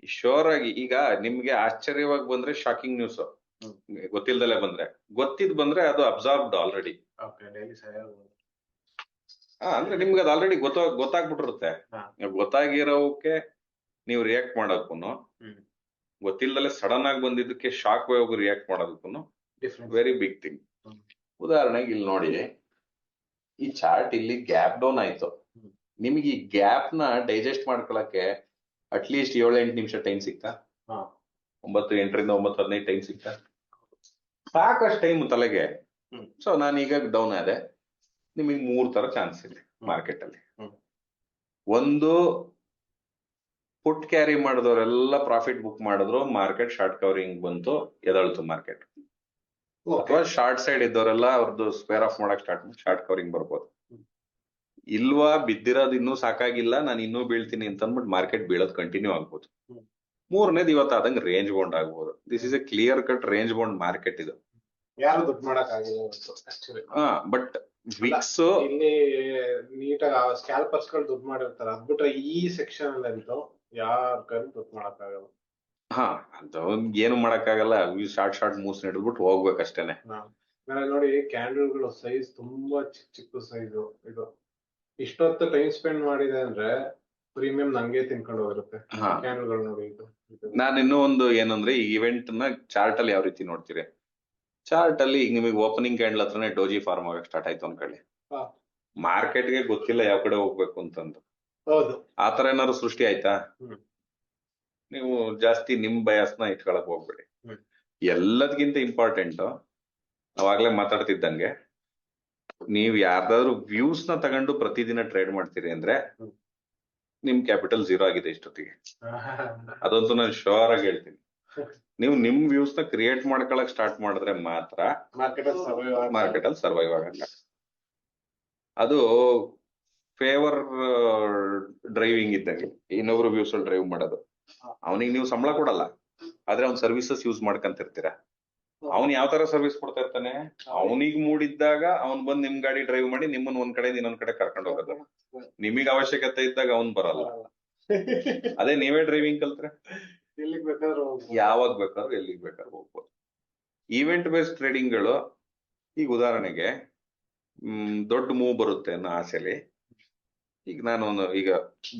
ಶೋರ್ ಆಗಿ ಈಗ ನಿಮ್ಗೆ ಆಶ್ಚರ್ಯವಾಗಿ ಬಂದ್ರೆ ಶಾಕಿಂಗ್ ನ್ಯೂಸ್, ಗೊತ್ತಿಲ್ದಲೆ ಬಂದ್ರೆ, ಬಂದ್ರೆ ಅದು ಅಬ್ಸಾರ್ಬ್ಡ್ ಆಲ್ರೆಡಿ. ಅಂದ್ರೆ ನಿಮ್ಗೆ ಅದು ಆಲ್ರೆಡಿ ಗೊತ್ತಾಗ್ಬಿಟ್ಟಿರುತ್ತೆ. ಗೊತ್ತಾಗಿರೋಕೆ ನೀವು ರಿಯಾಕ್ಟ್ ಮಾಡೋದಕ್ಕೂ, ಗೊತ್ತಿಲ್ದಲೆ ಸಡನ್ ಆಗಿ ಬಂದಿದ್ದಕ್ಕೆ ಶಾಕ್ ವೇವ್ ರಿಯಾಕ್ಟ್ ಮಾಡೋದಕ್ಕೂ ವೆರಿ ಬಿಗ್ ಥಿಂಗ್. ಉದಾಹರಣೆಗೆ ಇಲ್ಲಿ ನೋಡಿ, ಈ ಚಾರ್ಟ್ ಇಲ್ಲಿ ಗ್ಯಾಪ್ ಡೌನ್ ಆಯ್ತು. ನಿಮ್ಗೆ ಈ ಗ್ಯಾಪ್ ನ ಡೈಜೆಸ್ಟ್ ಮಾಡ್ಕೊಳಕ್ಕೆ ಅಟ್ಲೀಸ್ಟ್ 7-8 ನಿಮಿಷ ಟೈಮ್ ಸಿಗ್ತಾ? 8 ರಿಂದ 9-15 ಟೈಮ್ ಸಿಗ್ತಾ? ಸಾಕಷ್ಟು ಟೈಮ್ ತಲೆಗೆ. ಸೊ ನಾನೀಗ ಡೌನ್ ಆದೆ, ನಿಮಗೆ 3 ತರ ಚಾನ್ಸ್ ಇದೆ ಮಾರ್ಕೆಟ್ ಅಲ್ಲಿ. ಒಂದು, ಪುಟ್ ಕ್ಯಾರಿ ಮಾಡಿದವರೆಲ್ಲ ಪ್ರಾಫಿಟ್ ಬುಕ್ ಮಾಡಿದ್ರು, ಮಾರ್ಕೆಟ್ ಶಾರ್ಟ್ ಕವರಿಂಗ್ ಬಂತು, ಎದಳ್ತು ಮಾರ್ಕೆಟ್. ಅಥವಾ ಶಾರ್ಟ್ ಸೈಡ್ ಇದ್ದವರೆಲ್ಲ ಅವ್ರದ್ದು ಸ್ಕ್ವೇರ್ ಆಫ್ ಮಾಡಕ್ ಸ್ಟಾರ್ಟ್ ಮಾಡಿ ಶಾರ್ಟ್ ಕವರಿಂಗ್ ಬರ್ಬೋದು. ಇಲ್ವಾ ಬಿದ್ದಿರೋದು ಇನ್ನೂ ಸಾಕಾಗಿಲ್ಲ, ನಾನು ಇನ್ನೂ ಬೀಳ್ತೀನಿ ಅಂತ ಅಂದ್ಬಿಟ್ಟು ಮಾರ್ಕೆಟ್ ಬೀಳೋದು ಕಂಟಿನ್ಯೂ ಆಗ್ಬೋದು. 3ನೇದು ಇವತ್ತು ಆದಂಗೆ ರೇಂಜ್ ಬೌಂಡ್ ಆಗ್ಬೋದು. This is A clear cut range bound market ಇದು. ಯಾರು ದುಡ್ಡು ಮಾಡಕ್ ಆಗಿಲ್ಲ ಬಟ್ ವಿಕ್ಸ್ ಇಲ್ಲಿ ನೀಟಾಗಿ ಸ್ಕ್ಯಾಲ್ಪರ್ಸ್ ಗಳು ದುಡ್ಡು ಮಾಡಿರ್ತಾರೆ. ಅದ್ಬಿಟ್ರೆ ಈ ಸೆಕ್ಷನ್ ಅಲ್ಲಿ ಯಾರ ಕೈಲಿ ದುಡ್ಡು ಮಾಡಕ್ ಆಗಲ್ಲ. ಅದು ಏನು ಮಾಡಕ್ಕಾಗಲ್ಲ. ಶಾರ್ಟ್ ಮೂವ್ಸ್ ಹಿಡಿದ್ಬಿಟ್ಟು ಹೋಗ್ಬೇಕಷ್ಟೇನೆ. ನೋಡಿ, ಕ್ಯಾಂಡಲ್ಗಳು ಸೈಜ್ ತುಂಬಾ ಚಿಕ್ಕ ಸೈಜು. ಇದು ಇಷ್ಟೊತ್ತು ಟೈಮ್ ಸ್ಪೆಂಡ್ ಮಾಡಿದೆ ಅಂದ್ರೆ ಪ್ರೀಮಿಯಂ ನಂಗೆ ತಿನ್ಕೊಂಡು ಹೋಗಿರುತ್ತೆ ಕ್ಯಾಂಡಲ್ಗಳು. ನೋಡಿ, ನಾನು ಇನ್ನೂ ಒಂದು ಏನಂದ್ರೆ, ಈ ಇವೆಂಟ್ ನ ಚಾರ್ಟ್ ಅಲ್ಲಿ ಯಾವ ರೀತಿ ನೋಡ್ತೀರಿ? ಚಾರ್ಟ್ ಅಲ್ಲಿ ಈಗ ನಿಮಗೆ ಓಪನಿಂಗ್ ಕ್ಯಾಂಡಲ್ ಹತ್ರನೇ ಡೋಜಿ ಫಾರ್ಮ್ ಆಗಕ್ಕೆ ಸ್ಟಾರ್ಟ್ ಆಯ್ತು ಅನ್ಕೊಳ್ಳಿ. ಮಾರ್ಕೆಟ್ಗೆ ಗೊತ್ತಿಲ್ಲ ಯಾವ ಕಡೆ ಹೋಗ್ಬೇಕು ಅಂತಂದು. ಆತರ ಏನಾದ್ರು ಸೃಷ್ಟಿ ಆಯ್ತಾ? ನೀವು ಜಾಸ್ತಿ ನಿಮ್ ಬಯಾಸ್ನ ಇಟ್ಕೊಳಕ್ ಹೋಗ್ಬೇಡಿ. ಎಲ್ಲದಕ್ಕಿಂತ ಇಂಪಾರ್ಟೆಂಟ್, ಅವಾಗ್ಲೇ ಮಾತಾಡ್ತಿದ್ದಂಗೆ, ನೀವ್ ಯಾರ್ದಾದ್ರು ವ್ಯೂಸ್ ನ ತಗೊಂಡು ಪ್ರತಿದಿನ ಟ್ರೇಡ್ ಮಾಡ್ತೀರಿ ಅಂದ್ರೆ ನಿಮ್ ಕ್ಯಾಪಿಟಲ್ 0 ಆಗಿದೆ ಇಷ್ಟೊತ್ತಿಗೆ. ಅದಂತೂ ನಾನು ಶೋರ್ ಆಗಿ ಹೇಳ್ತೀನಿ. ನೀವು ನಿಮ್ ವ್ಯೂಸ್ ನ ಕ್ರಿಯೇಟ್ ಮಾಡ್ಕೊಳಕ್ ಸ್ಟಾರ್ಟ್ ಮಾಡಿದ್ರೆ ಮಾತ್ರ ಮಾರ್ಕೆಟ್ ಅಲ್ಲಿ ಸರ್ವೈವ್ ಆಗಲ್ಲ. ಅದು ಫೇವರ್ ಡ್ರೈವಿಂಗ್ ಇದ್ದಂಗೆ, ಇನ್ನೊಬ್ರು ವ್ಯೂಸ್ ಅಲ್ಲಿ ಡ್ರೈವ್ ಮಾಡೋದು. ಅವನಿಗೆ ನೀವು ಸಂಬಳ ಕೊಡಲ್ಲ, ಆದ್ರೆ ಅವ್ನ ಸರ್ವಿಸಸ್ ಯೂಸ್ ಮಾಡ್ಕಂತಿರ್ತೀರ. ಅವ್ನ್ ಯಾವ ತರ ಸರ್ವಿಸ್ ಕೊಡ್ತಾ ಇರ್ತಾನೆ, ಅವನಿಗೆ ಮೂಡಿದ್ದಾಗ ಅವ್ನ್ ಬಂದ್ ನಿಮ್ ಗಾಡಿ ಡ್ರೈವ್ ಮಾಡಿ ನಿಮ್ಮನ್ನ ಒಂದ್ ಕಡೆ ಇನ್ನೊಂದ್ ಕಡೆ ಕರ್ಕೊಂಡು ಹೋಗೋದು. ನಿಮಗ್ ಅವಶ್ಯಕತೆ ಇದ್ದಾಗ ಅವ್ನ್ ಬರಲ್ಲ. ಅದೇ ನೀವೇ ಡ್ರೈವಿಂಗ್ ಕಲ್ತ್ರೆ ಯಾವಾಗ ಬೇಕಾದ್ರೂ ಎಲ್ಲಿಗೆ ಬೇಕಾದ್ರೂ ಹೋಗ್ಬೋದು. ಈವೆಂಟ್ ಬೇಸ್ಡ್ ಟ್ರೇಡಿಂಗ್ ಗಳು, ಈಗ ಉದಾಹರಣೆಗೆ ದೊಡ್ಡ ಮೂವ್ ಬರುತ್ತೆ ಅನ್ನೋ ಆಸೆಲಿ ಈಗ ಈಗ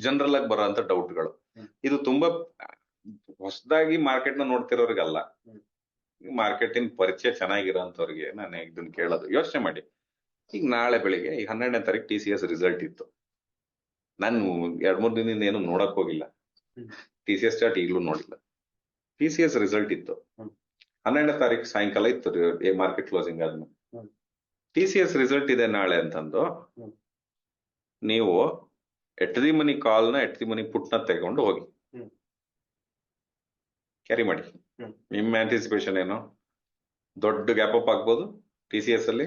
ಜನರಲ್ ಆಗಿ ಬರೋ ಅಂತ ಡೌಟ್ಗಳು, ಇದು ತುಂಬಾ ಹೊಸದಾಗಿ ಮಾರ್ಕೆಟ್ ನ ನೋಡ್ತಿರೋರ್ಗಲ್ಲ. ಮಾರ್ಕೆಟಿನ ಪರಿಚಯ ಚೆನ್ನಾಗಿರೋಂಥವ್ರಿಗೆ ನಾನು ಇದನ್ನ ಕೇಳೋದು, ಯೋಚನೆ ಮಾಡಿ. ಈಗ ನಾಳೆ ಬೆಳಿಗ್ಗೆ ಈಗ 12ನೇ ತಾರೀಕು TCS ರಿಸಲ್ಟ್ ಇತ್ತು. ನಾನು 2-3 ದಿನದಿಂದ ಏನು ನೋಡಕ್ ಹೋಗಿಲ್ಲ. TCS ಚಾರ್ಟ್ ಈಗಲೂ ನೋಡಿಲ್ಲ. TCS ರಿಸಲ್ಟ್ ಇತ್ತು. 12ನೇ ತಾರೀಕು ಸಾಯಂಕಾಲ ಇತ್ತು ಮಾರ್ಕೆಟ್ ಕ್ಲೋಸಿಂಗ್ ಆದ್ಮೇಲೆ. TCS ರಿಸಲ್ಟ್ ಇದೆ ನಾಳೆ ಅಂತಂದು ನೀವು at the money ಕಾಲ್ನ at the money ಪುಟ್ನ ತಗೊಂಡು ಹೋಗಿ ಕ್ಯಾರಿ ಮಾಡಿ. ನಿಮ್ಮ ಆಂಟಿಸಿಪೇಷನ್ ಏನು? ದೊಡ್ಡ ಗ್ಯಾಪ್ ಅಪ್ ಆಗ್ಬೋದು TCS ಅಲ್ಲಿ,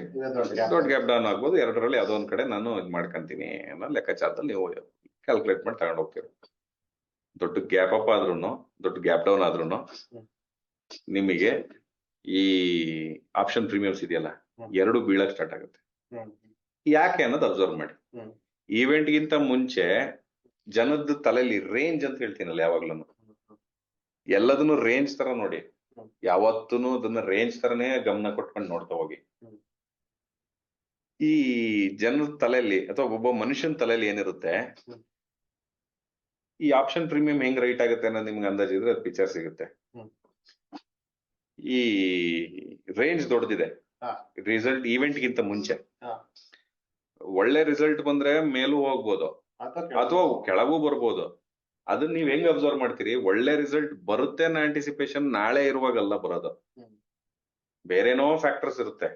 ದೊಡ್ಡ ಗ್ಯಾಪ್ ಡೌನ್ ಆಗ್ಬೋದು. ಎರಡರಲ್ಲಿ ಯಾವುದೋ ಒಂದ್ ಕಡೆ ನಾನು ಇದ್ ಮಾಡ್ಕೊಂತೀನಿ ಅನ್ನೋ ಲೆಕ್ಕಾಚಾರದಲ್ಲಿ ನೀವು ಕ್ಯಾಲ್ಕುಲೇಟ್ ಮಾಡಿ ತಗೊಂಡು ಹೋಗ್ತೀರಿ. ದೊಡ್ಡ ಗ್ಯಾಪ್ ಅಪ್ ಆದ್ರೂನು ದೊಡ್ಡ ಗ್ಯಾಪ್ ಡೌನ್ ಆದ್ರೂನು ನಿಮಗೆ ಈ ಆಪ್ಷನ್ ಪ್ರೀಮಿಯಮ್ಸ್ ಇದೆಯಲ್ಲ, ಎರಡು ಬೀಳಕ್ ಸ್ಟಾರ್ಟ್ ಆಗುತ್ತೆ. ಯಾಕೆ ಅನ್ನೋದು ಅಬ್ಸರ್ವ್ ಮಾಡಿ. ಈವೆಂಟ್ ಗಿಂತ ಮುಂಚೆ ಜನದ ತಲೆಯಲ್ಲಿ ರೇಂಜ್ ಅಂತ ಹೇಳ್ತೀನಲ್ಲ, ಯಾವಾಗ್ಲೂ ಎಲ್ಲದನ್ನು ರೇಂಜ್ ತರ ನೋಡಿ. ಯಾವತ್ತೂ ಅದನ್ನ ರೇಂಜ್ ತರನೇ ಗಮನ ಕೊಟ್ಕೊಂಡು ನೋಡ್ತಾ ಹೋಗಿ. ಈ ಜನರ ತಲೆಯಲ್ಲಿ ಅಥವಾ ಒಬ್ಬ ಮನುಷ್ಯನ ತಲೆಯಲ್ಲಿ ಏನಿರುತ್ತೆ, ಈ ಆಪ್ಷನ್ ಪ್ರೀಮಿಯಂ ಹೆಂಗ್ ರೈಟ್ ಆಗುತ್ತೆ ಅನ್ನೋದು ನಿಮ್ಗೆ ಅಂದಾಜಿದ್ರೆ ಅದು ಪಿಕ್ಚರ್ ಸಿಗುತ್ತೆ. ಈ ರೇಂಜ್ ದೊಡ್ಡದಿದೆ ರಿಸಲ್ಟ್ ಈವೆಂಟ್ ಗಿಂತ ಮುಂಚೆ. ಒಳ್ಳೆ ರಿಸಲ್ಟ್ ಬಂದ್ರೆ ಮೇಲೂ ಹೋಗ್ಬೋದು ಅಥವಾ ಕೆಳಗೂ ಬರ್ಬೋದು. ಅದನ್ನ ನೀವ್ ಹೆಂಗ್ ಅಬ್ಸರ್ವ್ ಮಾಡ್ತೀರಿ? ಒಳ್ಳೆ ರಿಸಲ್ಟ್ ಬರುತ್ತೆ ಅನ್ನೋ ಆಂಟಿಸಿಪೇಷನ್ ನಾಳೆ ಇರುವಾಗಲ್ಲ ಬರೋದು. ಬೇರೆನೋ ಫ್ಯಾಕ್ಟರ್ಸ್ ಇರುತ್ತೆ.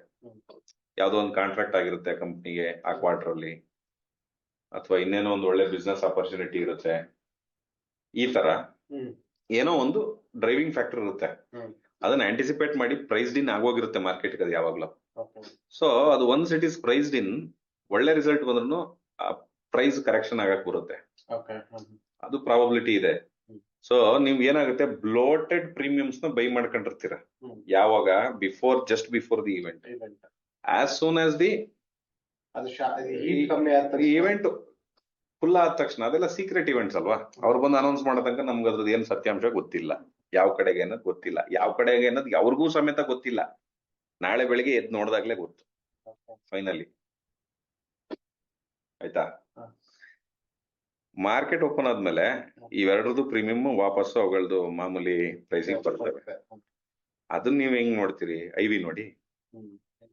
ಯಾವ್ದೋ ಒಂದು ಕಾಂಟ್ರಾಕ್ಟ್ ಆಗಿರುತ್ತೆ ಕಂಪ್ನಿಗೆ ಆ ಕ್ವಾರ್ಟರ್ ಅಲ್ಲಿ, ಅಥವಾ ಇನ್ನೇನೋ ಒಂದು ಒಳ್ಳೆ ಬಿಸ್ನೆಸ್ ಆಪರ್ಚುನಿಟಿ ಇರುತ್ತೆ. ಈ ತರ ಏನೋ ಒಂದು ಡ್ರೈವಿಂಗ್ ಫ್ಯಾಕ್ಟರ್ ಇರುತ್ತೆ. ಅದನ್ನ ಆಂಟಿಸಿಪೇಟ್ ಮಾಡಿ ಪ್ರೈಸ್ಡ್ ಇನ್ ಆಗೋಗಿರುತ್ತೆ ಮಾರ್ಕೆಟ್ ಅದು ಯಾವಾಗ್ಲೂ. ಸೊ ಅದು ಒನ್ಸ್ ಇಟ್ ಇಸ್ ಪ್ರೈಸ್ಡ್ ಇನ್, ಒಳ್ಳೆ ರಿಸಲ್ಟ್ ಬಂದ್ರು ಪ್ರೈಸ್ ಕರೆಕ್ಷನ್ ಆಗಕ್ ಬರುತ್ತೆ. ಅದು ಪ್ರಾಬಬಿಲಿಟಿ ಇದೆ. ಸೊ ನೀವ್ ಏನಾಗುತ್ತೆ, ಬ್ಲೋಟೆಡ್ ಪ್ರೀಮಿಯಮ್ಸ್ ನ ಬೈ ಮಾಡ್ಕೊಂಡಿರ್ತೀರ. ಯಾವಾಗ? Just before the event. As soon as the event full ಆದ ತಕ್ಷಣ, ಅದೆಲ್ಲ ಸೀಕ್ರೆಟ್ ಇವೆಂಟ್ಸ್ ಅಲ್ವಾ, ಅವ್ರು ಬಂದು ಅನೌನ್ಸ್ ಮಾಡೋ ತನಕ ನಮ್ಗೆ ಅದ್ರದ್ದು ಏನ್ ಸತ್ಯಾಂಶ ಗೊತ್ತಿಲ್ಲ. ಯಾವ ಕಡೆಗೆ ಅನ್ನೋದು ಗೊತ್ತಿಲ್ಲ, ಯಾವ ಕಡೆಗೆ ಅನ್ನೋದು ಅವ್ರಿಗೂ ಸಮೇತ ಗೊತ್ತಿಲ್ಲ. ನಾಳೆ ಬೆಳಿಗ್ಗೆ ಎದ್ದು ನೋಡ್ದಾಗ್ಲೇ ಗೊತ್ತು ಫೈನಲಿ. ಆಯ್ತಾ? ಮಾರ್ಕೆಟ್ ಓಪನ್ ಆದ್ಮೇಲೆ ಇವೆರಡರದ್ದು ಪ್ರೀಮಿಯಂ ವಾಪಸ್ಸು ಅವುಗಳದ್ದು ಮಾಮೂಲಿ ಪ್ರೈಸಿಂಗ್ ಬರ್ತವೆ. ಅದನ್ನ ನೀವ್ ಹೆಂಗ್ ನೋಡ್ತೀರಿ? IV ನೋಡಿ.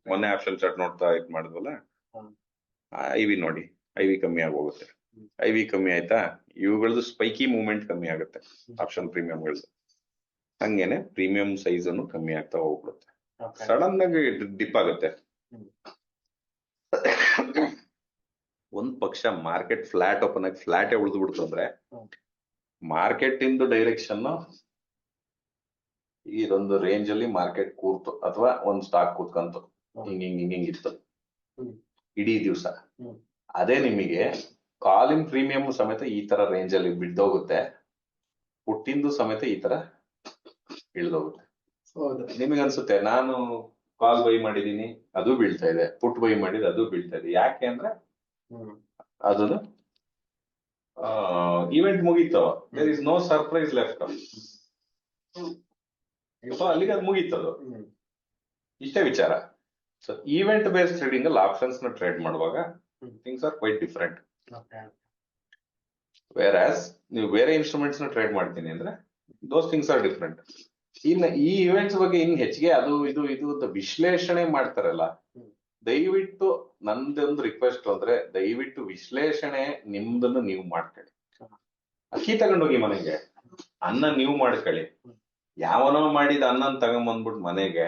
ಮೊನ್ನೆ ಆಪ್ಷನ್ ಚಾರ್ಟ್ ನೋಡ್ತಾ ಇದ್ ಮಾಡಿದ್ವಲ್ಲ, IV ನೋಡಿ. IV ಕಮ್ಮಿ ಆಗೋಗುತ್ತೆ. IV ಕಮ್ಮಿ ಆಯ್ತಾ, ಇವುಗಳದ್ದು ಸ್ಪೈಕಿ ಮೂವ್ಮೆಂಟ್ ಕಮ್ಮಿ ಆಗುತ್ತೆ ಆಪ್ಷನ್ ಪ್ರೀಮಿಯಂಗಳದ್ದು. ಹಂಗೇನೆ ಪ್ರೀಮಿಯಂ ಸೈಜ್ ಅನ್ನು ಕಮ್ಮಿ ಆಗ್ತಾ ಹೋಗ್ಬಿಡುತ್ತೆ. ಸಡನ್ ಆಗಿ ಡಿಪ್ ಆಗುತ್ತೆ. ಒಂದ್ ಪಕ್ಷ ಮಾರ್ಕೆಟ್ ಫ್ಲಾಟ್ ಓಪನ್ ಆಗಿ ಫ್ಲಾಟೇ ಉಳಿದು ಬಿಡ್ತು ಅಂದ್ರೆ ಮಾರ್ಕೆಟ್ ಇಂದು ಡೈರೆಕ್ಷನ್ ಇದೊಂದು ರೇಂಜ್ ಅಲ್ಲಿ ಮಾರ್ಕೆಟ್ ಕೂರ್ತು, ಅಥವಾ ಒಂದ್ ಸ್ಟಾಕ್ ಕೂತ್ಕಂತು ಹಿಂಗ್ ಇತ್ತು ಇಡೀ ದಿವಸ. ಅದೇ ನಿಮಗೆ ಕಾಲಿಂಗ್ ಪ್ರೀಮಿಯಂ ಸಮೇತ ಈ ತರ ರೇಂಜ್ ಅಲ್ಲಿ ಬಿದ್ದೋಗುತ್ತೆ, ಪುಟ್ಟಿಂದು ಸಮೇತ ಈ ತರ ಇಳ್ದೋಗುತ್ತೆ. ನಿಮಗೆ ಅನ್ಸುತ್ತೆ ನಾನು ಕಾಲ್ ಬೈ ಮಾಡಿದೀನಿ ಅದು ಬೀಳ್ತಾ ಇದೆ, ಪುಟ್ ಬೈ ಮಾಡಿದ್ರೆ ಅದು ಬೀಳ್ತಾ ಇದೆ. ಯಾಕೆ ಅಂದ್ರೆ ಅದನ್ನು ಇವೆಂಟ್ ಮುಗೀತು, there is no surprise left. ಅಲ್ಲಿಗೆ ಅದು ಮುಗೀತದು. ಇಷ್ಟೇ ವಿಚಾರ. ಸೊ ಈವೆಂಟ್ ಬೇಸ್ಡ್ ಟ್ರೇಡಿಂಗ್ ಅಲ್ಲಿ ಆಪ್ಷನ್ಸ್ ನ ಟ್ರೇಡ್ ಮಾಡುವಾಗ things are quite different. Whereas ನೀವು ಬೇರೆ ಇನ್ಸ್ಟ್ರೂಮೆಂಟ್ಸ್ ನ ಟ್ರೇಡ್ ಮಾಡ್ತೀನಿ ಅಂದ್ರೆ ದೋಸ್ ಥಿಂಗ್ಸ್ ಆರ್ ಡಿಫರೆಂಟ್. ಇನ್ನು ಈ ಇವೆಂಟ್ಸ್ ಬಗ್ಗೆ ಇನ್ ಹೆಚ್ಚಿಗೆ ಅದು ಇದು ಅಂತ ವಿಶ್ಲೇಷಣೆ ಮಾಡ್ತಾರಲ್ಲ, ದಯವಿಟ್ಟು ನಂದೊಂದು ರಿಕ್ವೆಸ್ಟ್ ಅಂದ್ರೆ ದಯವಿಟ್ಟು ವಿಶ್ಲೇಷಣೆ ನಿಮ್ದನ್ನು ನೀವು ಮಾಡ್ಕೊಳ್ಳಿ. ಅಕ್ಕಿ ತಗೊಂಡೋಗಿ ಮನೆಗೆ, ಅನ್ನ ನೀವು ಮಾಡ್ಕೊಳ್ಳಿ. ಯಾವನೋ ಮಾಡಿದ ಅನ್ನನ್ ತಗೊಂಬಂದ್ಬಿಟ್ಟು ಮನೆಗೆ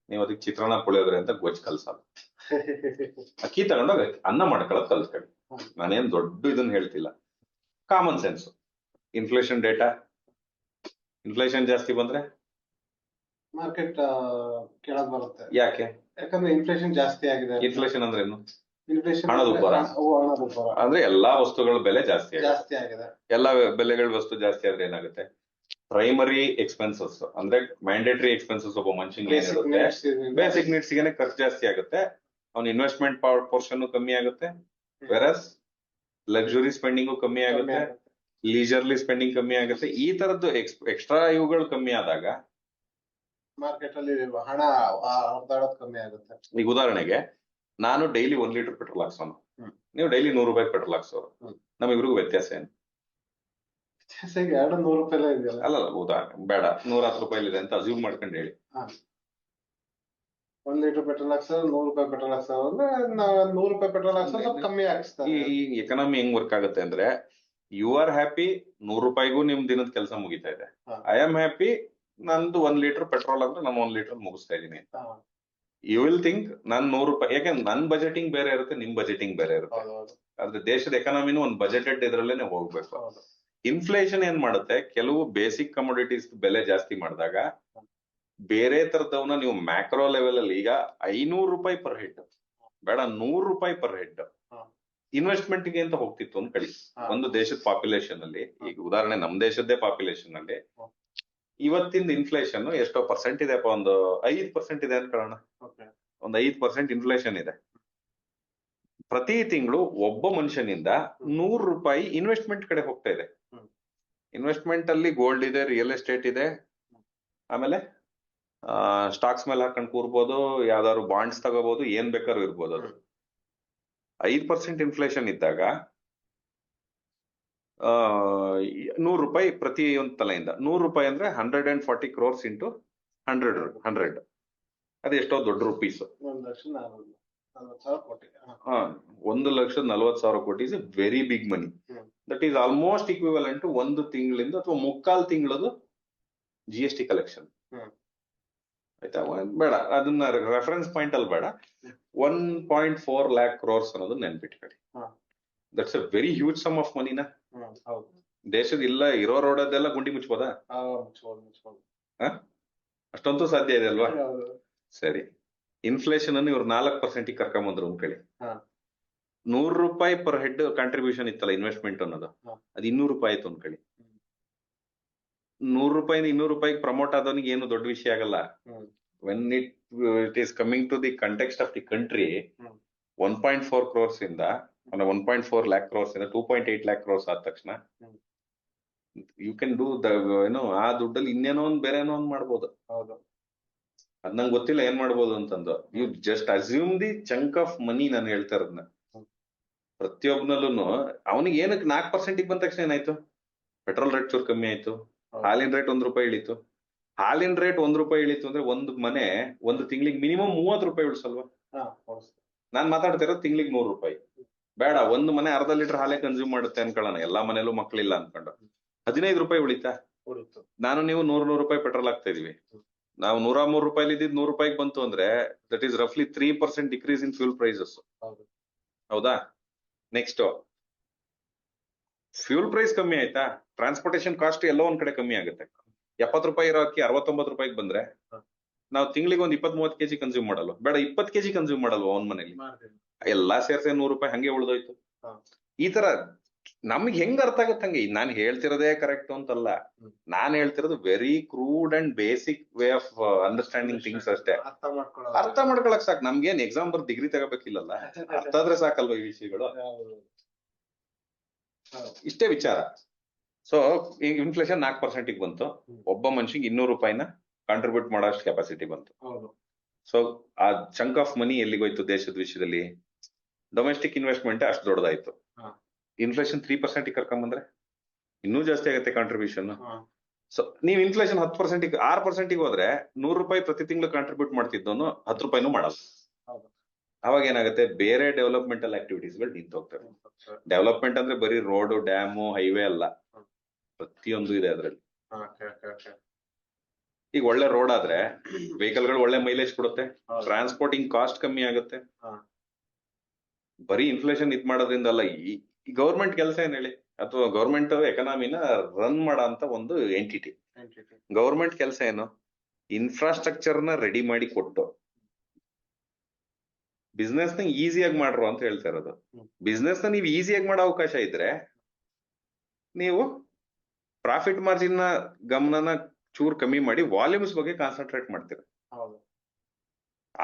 ನೀವು ಅದಕ್ಕೆ ಚಿತ್ರಾನ್ನ ಪುಳಿಯೋಗ್ರೆ ಅಂತ ಗೊಜ್ಜು ಕಲ್ಸಲ್ಲ. ಅಕ್ಕಿ ತಗೊಂಡೋಗಿ ಅನ್ನ ಮಾಡ್ಕೊಳ್ಳೋದು ಕಲ್ಸ್ಕೊಳ್ಳಿ. ನಾನೇನ್ ದೊಡ್ಡ ಇದನ್ನ ಹೇಳ್ತಿಲ್ಲ, common sense. Inflation data, inflation ಜಾಸ್ತಿ ಬಂದ್ರೆ ಮಾರ್ಕೆಟ್ ಕೆಳಗ್ ಬರುತ್ತೆ. ಯಾಕೆ? ಯಾಕಂದ್ರೆ ಇನ್ಫ್ಲೇಷನ್ ಜಾಸ್ತಿ ಆಗಿದೆ. ಇನ್ಫ್ಲೇಷನ್ ಅಂದ್ರೆ ಏನು? ಇನ್ಫ್ಲೇಷನ್ ಹಣದುಬ್ಬರ ಅಂದ್ರೆ ಎಲ್ಲಾ ವಸ್ತುಗಳ ಬೆಲೆ ಜಾಸ್ತಿ ಆಗಿದೆ. ಎಲ್ಲಾ ಬೆಲೆಗಳ ವಸ್ತು ಜಾಸ್ತಿ ಆದ್ರೆ ಏನಾಗುತ್ತೆ? ಪ್ರೈಮರಿ ಎಕ್ಸ್ಪೆನ್ಸಸ್ ಅಂದ್ರೆ ಮ್ಯಾಂಡೇಟರಿ ಎಕ್ಸ್ಪೆನ್ಸಸ್ ಒಬ್ಬ ಮನುಷ್ಯನಿಗೆ ಏನಿರುತ್ತೆ, ಬೇಸಿಕ್ ನೀಡ್ಸ್ ಗೆ ಖರ್ಚು ಜಾಸ್ತಿ ಆಗುತ್ತೆ. ಅವ್ನ ಇನ್ವೆಸ್ಟ್ಮೆಂಟ್ ಪೋರ್ಷನ್ ಕಮ್ಮಿ ಆಗುತ್ತೆ, ವೆರಸ್ ಲಕ್ಸುರಿ ಸ್ಪೆಂಡಿಂಗು ಕಮ್ಮಿ ಆಗುತ್ತೆ, ಲೀಜರ್ಲಿ ಸ್ಪೆಂಡಿಂಗ್ ಕಮ್ಮಿ ಆಗುತ್ತೆ. ಈ ತರದ್ದು ಎಕ್ಸ್ಟ್ರಾ ಇವುಗಳು ಕಮ್ಮಿ ಆದಾಗ ಮಾರ್ಕೆಟ್ ಅಲ್ಲಿ ಹಣ ಹರಿದಾಡೋದು ಕಮ್ಮಿ ಆಗುತ್ತೆ. ಈಗ ಉದಾಹರಣೆಗೆ ನಾನು ಡೈಲಿ 1 ಲೀಟರ್ ಪೆಟ್ರೋಲ್ ಹಾಕ್ಸೋನು, ನೀವು ಡೈಲಿ 100 ರೂಪಾಯಿ ಪೆಟ್ರೋಲ್ ಹಾಕ್ಸೋರು, ನಮ್ಮಿಬ್ರಿಗೂ ವ್ಯತ್ಯಾಸ ಏನು? 200 ರೂಪಾಯಿ ಇದೆಯಲ್ಲ. ಅಲ್ಲ ಉದಾಹರಣೆ ಬೇಡ, 110 ರೂಪಾಯಿ ಇದೆ ಅಂತ ಅಸ್ಯೂಮ್ ಮಾಡ್ಕೊಂಡು ಹೇಳಿ. 1 ಲೀಟರ್ ಪೆಟ್ರೋಲ್ ಹಾಕ್ಸೋದು 100 ರೂಪಾಯಿ ಪೆಟ್ರೋಲ್ ಹಾಕ್ಸೋದು ಅಂದ್ರೆ 100 ರೂಪಾಯಿ ಪೆಟ್ರೋಲ್ ಹಾಕ್ಸೋದು ಸ್ವಲ್ಪ ಕಮ್ಮಿ ಹಾಕ್ಸ್ತಾರೆ. ಈ ಎಕನಾಮಿ ಹೆಂಗ್ ವರ್ಕ್ ಆಗುತ್ತೆ ಅಂದ್ರೆ, ಯು ಆರ್ ಹ್ಯಾಪಿ, 100 ರೂಪಾಯಿಗೂ ನಿಮ್ ದಿನದ ಕೆಲಸ ಮುಗಿತಾ ಇದೆ. ಹಾ. ಐ ಆಮ್ ಹ್ಯಾಪಿ, ನಂದು 1 ಲೀಟರ್ ಪೆಟ್ರೋಲ್ ಅಂದ್ರೆ ನಾನು 1 ಲೀಟರ್ ಮುಗಿಸ್ತಾ ಇದೀನಿ. ಹಾ. ಯು ವಿಲ್ ಥಿಂಕ್ ನಾನ್ 100 ರೂಪಾಯಿ, ಯಾಕಂದ್ರೆ ನನ್ ಬಜೆಟಿಂಗ್ ಬೇರೆ ಇರುತ್ತೆ, ನಿಮ್ ಬಜೆಟಿಂಗ್ ಬೇರೆ ಇರುತ್ತೆ. ಹೌದು ಆದ್ರೆ ದೇಶದ ಎಕನಾಮಿನೂ ಒಂದು ಬಜೆಟೆಡ್ ಇದ್ರಲ್ಲೇನೆ ಹೋಗ್ಬೇಕು. ಹೌದು ಇನ್ಫ್ಲೇಷನ್ ಏನ್ ಮಾಡುತ್ತೆ, ಕೆಲವು ಬೇಸಿಕ್ ಕಮೋಡಿಟೀಸ್ ಬೆಲೆ ಜಾಸ್ತಿ ಮಾಡಿದಾಗ ಬೇರೆ ತರದವನ್ನ ನೀವು ಮ್ಯಾಕ್ರೋ ಲೆವೆಲ್ ಅಲ್ಲಿ ಈಗ 500 ರೂಪಾಯಿ ಪರ್ ಹೆಡ್ ಬೇಡ 100 ರೂಪಾಯಿ ಪರ್ ಹೆಡ್ ಹಾ. ಇನ್ವೆಸ್ಟ್ಮೆಂಟ್ ಗೆ ಅಂತ ಹೋಗ್ತಿತ್ತು ಅಂತ ಕಳಿ. ಹಾ. ಒಂದು ದೇಶದ ಪಾಪ್ಯುಲೇಷನ್ ಅಲ್ಲಿ, ಈಗ ಉದಾಹರಣೆ ನಮ್ ದೇಶದ್ದೇ ಪಾಪ್ಯುಲೇಷನ್ ಅಲ್ಲಿ ಹಾ. ಇವತ್ತಿನ ಇನ್ಫ್ಲೇಷನ್ ಎಷ್ಟೋ ಪರ್ಸೆಂಟ್ ಇದೆಪ್ಪ, ಒಂದು 5% ಇದೆ ಅನ್ಕೊಳ್ಳೋಣ. ಓಕೆ. ಒಂದು 5% ಇನ್ಫ್ಲೇಷನ್ ಇದೆ. ಪ್ರತಿ ತಿಂಗಳು ಒಬ್ಬ ಮನುಷ್ಯನಿಂದ 100 ರೂಪಾಯಿ ಇನ್ವೆಸ್ಟ್ಮೆಂಟ್ ಕಡೆ ಹೋಗ್ತಾ ಇದೆ. ಹ್ಮ್. ಇನ್ವೆಸ್ಟ್ಮೆಂಟ್ ಅಲ್ಲಿ ಗೋಲ್ಡ್ ಇದೆ, ರಿಯಲ್ ಎಸ್ಟೇಟ್ ಇದೆ, ಆಮೇಲೆ ಸ್ಟಾಕ್ಸ್ ಮೇಲೆ ಹಾಕೊಂಡು ಕೂರ್ಬೋದು, ಯಾವ್ದಾದ್ರು ಬಾಂಡ್ಸ್ ತಗೋಬಹುದು, ಏನ್ ಬೇಕಾದ್ರೂ ಇರ್ಬೋದು. ಅದು 5% ಇನ್ಫ್ಲೇಷನ್ ಇದ್ದಾಗ 100 ರೂಪಾಯಿ ಪ್ರತಿ ಒಂದು ತಲೆಯಿಂದ 100 ರೂಪಾಯಿ ಅಂದ್ರೆ 140 crores ಇಂಟು 100 ಅದು ಎಷ್ಟೋ ದೊಡ್ಡ ರುಪೀಸ್. 1,40,000 ಕೋಟಿ. 1,40,000 ಕೋಟಿ is a very big money. Hmm. That is almost equivalent to ಒಂದು ತಿಂಗಳಿಂದ ಅಥವಾ ಮುಕ್ಕಾಲ್ ತಿಂಗಳದು GST ಕಲೆಕ್ಷನ್. ಹ್ಮ್. ಆಯ್ತಾ? ಬೇಡ ಅದನ್ನ ರೆಫರೆನ್ಸ್ ಪಾಯಿಂಟ್ ಅಲ್ಲಿ ಬೇಡ, 1.4 lakh crores ಅನ್ನೋದು ನೆನ್ಪಿಟ್ಕೊಳ್ಳಿ. ಹಾ. That's a very huge sum of ಮನಿನ. ಹೌದು. ದೇಶದ ಇಲ್ಲ ಇರೋ ರೋಡದೆಲ್ಲ ಗುಂಡಿ ಮುಚ್ಬೋದಾ? ಮುಚ್ಬೋದು. ಅಷ್ಟೊಂದು ಸಾಧ್ಯ ಇದೆ ಅಲ್ವಾ? ಹೌದು. ಸರಿ, ಇನ್ಫ್ಲೇಷನ್ ಅನ್ನು ಇವ್ರು 4% ಕರ್ಕೊಂಬಂದ್ರು ಅನ್ಕೊಳ್ಳಿ. ಹಾ. 100 ರೂಪಾಯಿ ಪರ್ ಹೆಡ್ ಕಾಂಟ್ರಿಬ್ಯೂಷನ್ ಇತ್ತಲ್ಲ ಇನ್ವೆಸ್ಟ್ಮೆಂಟ್ ಅನ್ನೋದು, ಹಾ. ಅದು 200 ರೂಪಾಯಿ ಆಯ್ತು ಅನ್ಕೊಳ್ಳಿ. 100 ರೂಪಾಯಿಂದ 200 ರೂಪಾಯಿಗೆ ಪ್ರಮೋಟ್ ಆದವನಿಗೆ ಏನು ದೊಡ್ಡ ವಿಷಯ ಆಗಲ್ಲ. Hmm. When it is coming to the context of the country, hmm. 1.4 crores ಇಂದ 1.4 lakh crores ಇಂದ 2.8 lakh crores ಆದ ತಕ್ಷಣ ಹ್ಮ್. ಯು ಕ್ಯಾನ್ ಡೂ ದ ಆ ದುಡ್ಡಲ್ಲಿ ಇನ್ನೇನೋ ಒಂದ್ ಬೇರೆನೋ ಒಂದ್ ಮಾಡ್ಬೋದು. ಹೌದು. ಅದ್ ನಂಗೆ ಗೊತ್ತಿಲ್ಲ ಏನ್ ಮಾಡ್ಬೋದು ಅಂತಂದು. You just assume the chunk of money. ನಾನು ಹೇಳ್ತಾ ಇರೋದ್ನ ಪ್ರತಿಯೊಬ್ಬನಲ್ಲೂ ಅವನಿಗೆ ಏನಕ್ಕೆ 4% ಬಂದ ತಕ್ಷಣ ಏನಾಯ್ತು? ಪೆಟ್ರೋಲ್ ರೇಟ್ ಚೂರು ಕಮ್ಮಿ ಆಯ್ತು, ಹಾಲಿನ ರೇಟ್ 1 ರೂಪಾಯಿ ಇಳಿತು. ಹಾಲಿನ ರೇಟ್ 1 ರೂಪಾಯಿ ಇಳಿತು ಅಂದ್ರೆ ಒಂದು ಮನೆ ಒಂದು ತಿಂಗಳಿಗೆ ಮಿನಿಮಮ್ 30 ರೂಪಾಯಿ ಉಳಿಸಲ್ವಾ? ನಾನ್ ಮಾತಾಡ್ತಿರೋದು ತಿಂಗಳಿಗೆ 100 ರೂಪಾಯಿ. ಬೇಡ, ಒಂದು ಮನೆ ಅರ್ಧ ಲೀಟರ್ ಹಾಲೇ ಕನ್ಸ್ಯೂಮ್ ಮಾಡುತ್ತೆ ಅನ್ಕೊಳ್ಳೋಣ, ಎಲ್ಲಾ ಮನೇಲೂ ಮಕ್ಳಿಲ್ಲ ಅನ್ಕೊಂಡು 15 ರೂಪಾಯಿ ಉಳಿತಾ? ನಾನು ನೀವು 100 ರೂಪಾಯಿ ಪೆಟ್ರೋಲ್ ಹಾಕ್ತಾ ಇದೀವಿ. ನಾವು 103 ರೂಪಾಯಿ ಇದ್ದಿದ್ದು 100 ರೂಪಾಯಿಗೆ ಬಂತು ಅಂದ್ರೆ ದಟ್ ಈಸ್ ರಫ್ಲಿ 3% ಡಿಕ್ರೀಸ್ ಇನ್ ಫ್ಯೂಲ್ ಪ್ರೈಸಸ್. ಹೌದಾ? ನೆಕ್ಸ್ಟ್, ಫ್ಯೂಲ್ ಪ್ರೈಸ್ ಕಮ್ಮಿ ಆಯ್ತಾ, ಟ್ರಾನ್ಸ್ಪೋರ್ಟೇಷನ್ ಕಾಸ್ಟ್ ಎಲ್ಲೋ ಒಂದ್ ಕಡೆ ಕಮ್ಮಿ ಆಗುತ್ತೆ. 70 ರೂಪಾಯಿ ಇರೋ ಅಕ್ಕಿ 69 ರೂಪಾಯಿಗೆ ಬಂದ್ರೆ ನಾವು ತಿಂಗಳಿಗೆ ಒಂದು 20-30 ಕೆಜಿ ಕನ್ಸ್ಯೂಮ್ ಮಾಡಲ್ವ? ಬೇಡ, 20 ಕೆಜಿ ಕನ್ಸ್ಯೂಮ್ ಮಾಡಲ್ವ ಅವನ್ ಮನೇಲಿ? ಎಲ್ಲಾ ಸೇರ್ಸೆ 100 ರೂಪಾಯಿ ಹಂಗೆ ಉಳ್ದೋಯ್ತು. ಈ ತರ ನಮ್ಗೆ ಹೆಂಗ್ ಅರ್ಥ ಆಗತ್ತೆ ಹಂಗೆ. ನಾನ್ ಹೇಳ್ತಿರೋದೇ ಕರೆಕ್ಟ್ ಅಂತಲ್ಲ, ನಾನ್ ಹೇಳ್ತಿರೋದು very crude and basic way of understanding things ಅಷ್ಟೇ. ಅರ್ಥ ಮಾಡ್ಕೊಳಕ್ ಸಾಕು. ನಮ್ಗೇನ್ ಎಕ್ಸಾಮ್ ಬರ್ ಡಿಗ್ರಿ ತಗೋಬೇಕಿಲ್ಲಲ್ಲ, ಅರ್ಥ ಆದ್ರೆ ಸಾಕಲ್ವ ಈ ವಿಷಯಗಳು. ಇಷ್ಟೇ ವಿಚಾರ. ಸೊ ಈಗ ಇನ್ಫ್ಲೇಷನ್ 4% ಬಂತು, ಒಬ್ಬ ಮನುಷ್ಯಗೆ 200 ರೂಪಾಯಿನ ಕಾಂಟ್ರಿಬ್ಯೂಟ್ ಮಾಡೋ ಅಷ್ಟು ಕೆಪಾಸಿಟಿ ಬಂತು. ಸೊ ಆ ಚಂಕ್ ಆಫ್ ಮನಿ ಎಲ್ಲಿಗೋಯ್ತು ದೇಶದ ವಿಷಯದಲ್ಲಿ? ಡೊಮೆಸ್ಟಿಕ್ ಇನ್ವೆಸ್ಟ್ಮೆಂಟ್ ಅಷ್ಟು ದೊಡ್ಡದಾಯ್ತು. ಇನ್ಫ್ಲೇಷನ್ 3% ಕರ್ಕೊಂಬಂದ್ರೆ ಇನ್ನೂ ಜಾಸ್ತಿ ಆಗುತ್ತೆ ಕಾಂಟ್ರಿಬ್ಯೂಷನ್. ಸೊ ನೀವ್ ಇನ್ಫ್ಲೇಷನ್ 10% 6% ಹೋದ್ರೆ 100 ರೂಪಾಯಿ ಪ್ರತಿ ತಿಂಗಳು ಕಾಂಟ್ರಿಬ್ಯೂಟ್ ಮಾಡ್ತಿದ್ದವನು 10 ರೂಪಾಯಿನೂ ಮಾಡಲ್ಲ. ಅವಾಗ ಏನಾಗುತ್ತೆ? ಬೇರೆ ಡೆವಲಪ್ಮೆಂಟಲ್ ಆಕ್ಟಿವಿಟೀಸ್ ಗಳು ನಿಂತು ಹೋಗ್ತವೆ. ಡೆವಲಪ್ಮೆಂಟ್ ಅಂದ್ರೆ ಬರೀ ರೋಡ್, ಡ್ಯಾಮು, ಹೈವೇ ಅಲ್ಲ, ಪ್ರತಿಯೊಂದು ಇದೆ ಅದ್ರಲ್ಲಿ. ಈಗ ಒಳ್ಳೆ ರೋಡ್ ಆದ್ರೆ ವೆಹಿಕಲ್ ಗಳು ಒಳ್ಳೆ ಮೈಲೇಜ್ ಕೊಡುತ್ತೆ, ಟ್ರಾನ್ಸ್ಪೋರ್ಟಿಂಗ್ ಕಾಸ್ಟ್ ಕಮ್ಮಿ ಆಗುತ್ತೆ. ಬರೀ ಇನ್ಫ್ಲೇಷನ್ ಇದ್ ಮಾಡೋದ್ರಿಂದ ಅಲ್ಲ. ಈ ಗೌರ್ಮೆಂಟ್ ಕೆಲಸ ಏನ್ ಹೇಳಿ? ಅಥವಾ ಗೌರ್ಮೆಂಟ್ ಎಕನಾಮಿನ ರನ್ ಮಾಡೋ ಅಂತ ಒಂದು ಎಂಟಿಟಿ. ಗೌರ್ಮೆಂಟ್ ಕೆಲಸ ಏನು? ಇನ್ಫ್ರಾಸ್ಟ್ರಕ್ಚರ್ ನ ರೆಡಿ ಮಾಡಿ ಕೊಟ್ಟು ಬಿಸ್ನೆಸ್ ನ ಈಸಿಯಾಗಿ ಮಾಡ್ರು ಅಂತ ಹೇಳ್ತಾ ಇರೋದು. ಬಿಸ್ನೆಸ್ ನ ನೀವು ಈಸಿಯಾಗಿ ಮಾಡೋ ಅವಕಾಶ ಇದ್ರೆ ನೀವು ಪ್ರಾಫಿಟ್ ಮಾರ್ಜಿನ್ ನ ಗಮನನ ಚೂರ್ ಕಮ್ಮಿ ಮಾಡಿ ವಾಲ್ಯೂಮ್ಸ್ ಬಗ್ಗೆ ಕಾನ್ಸಂಟ್ರೇಟ್ ಮಾಡ್ತೀರ.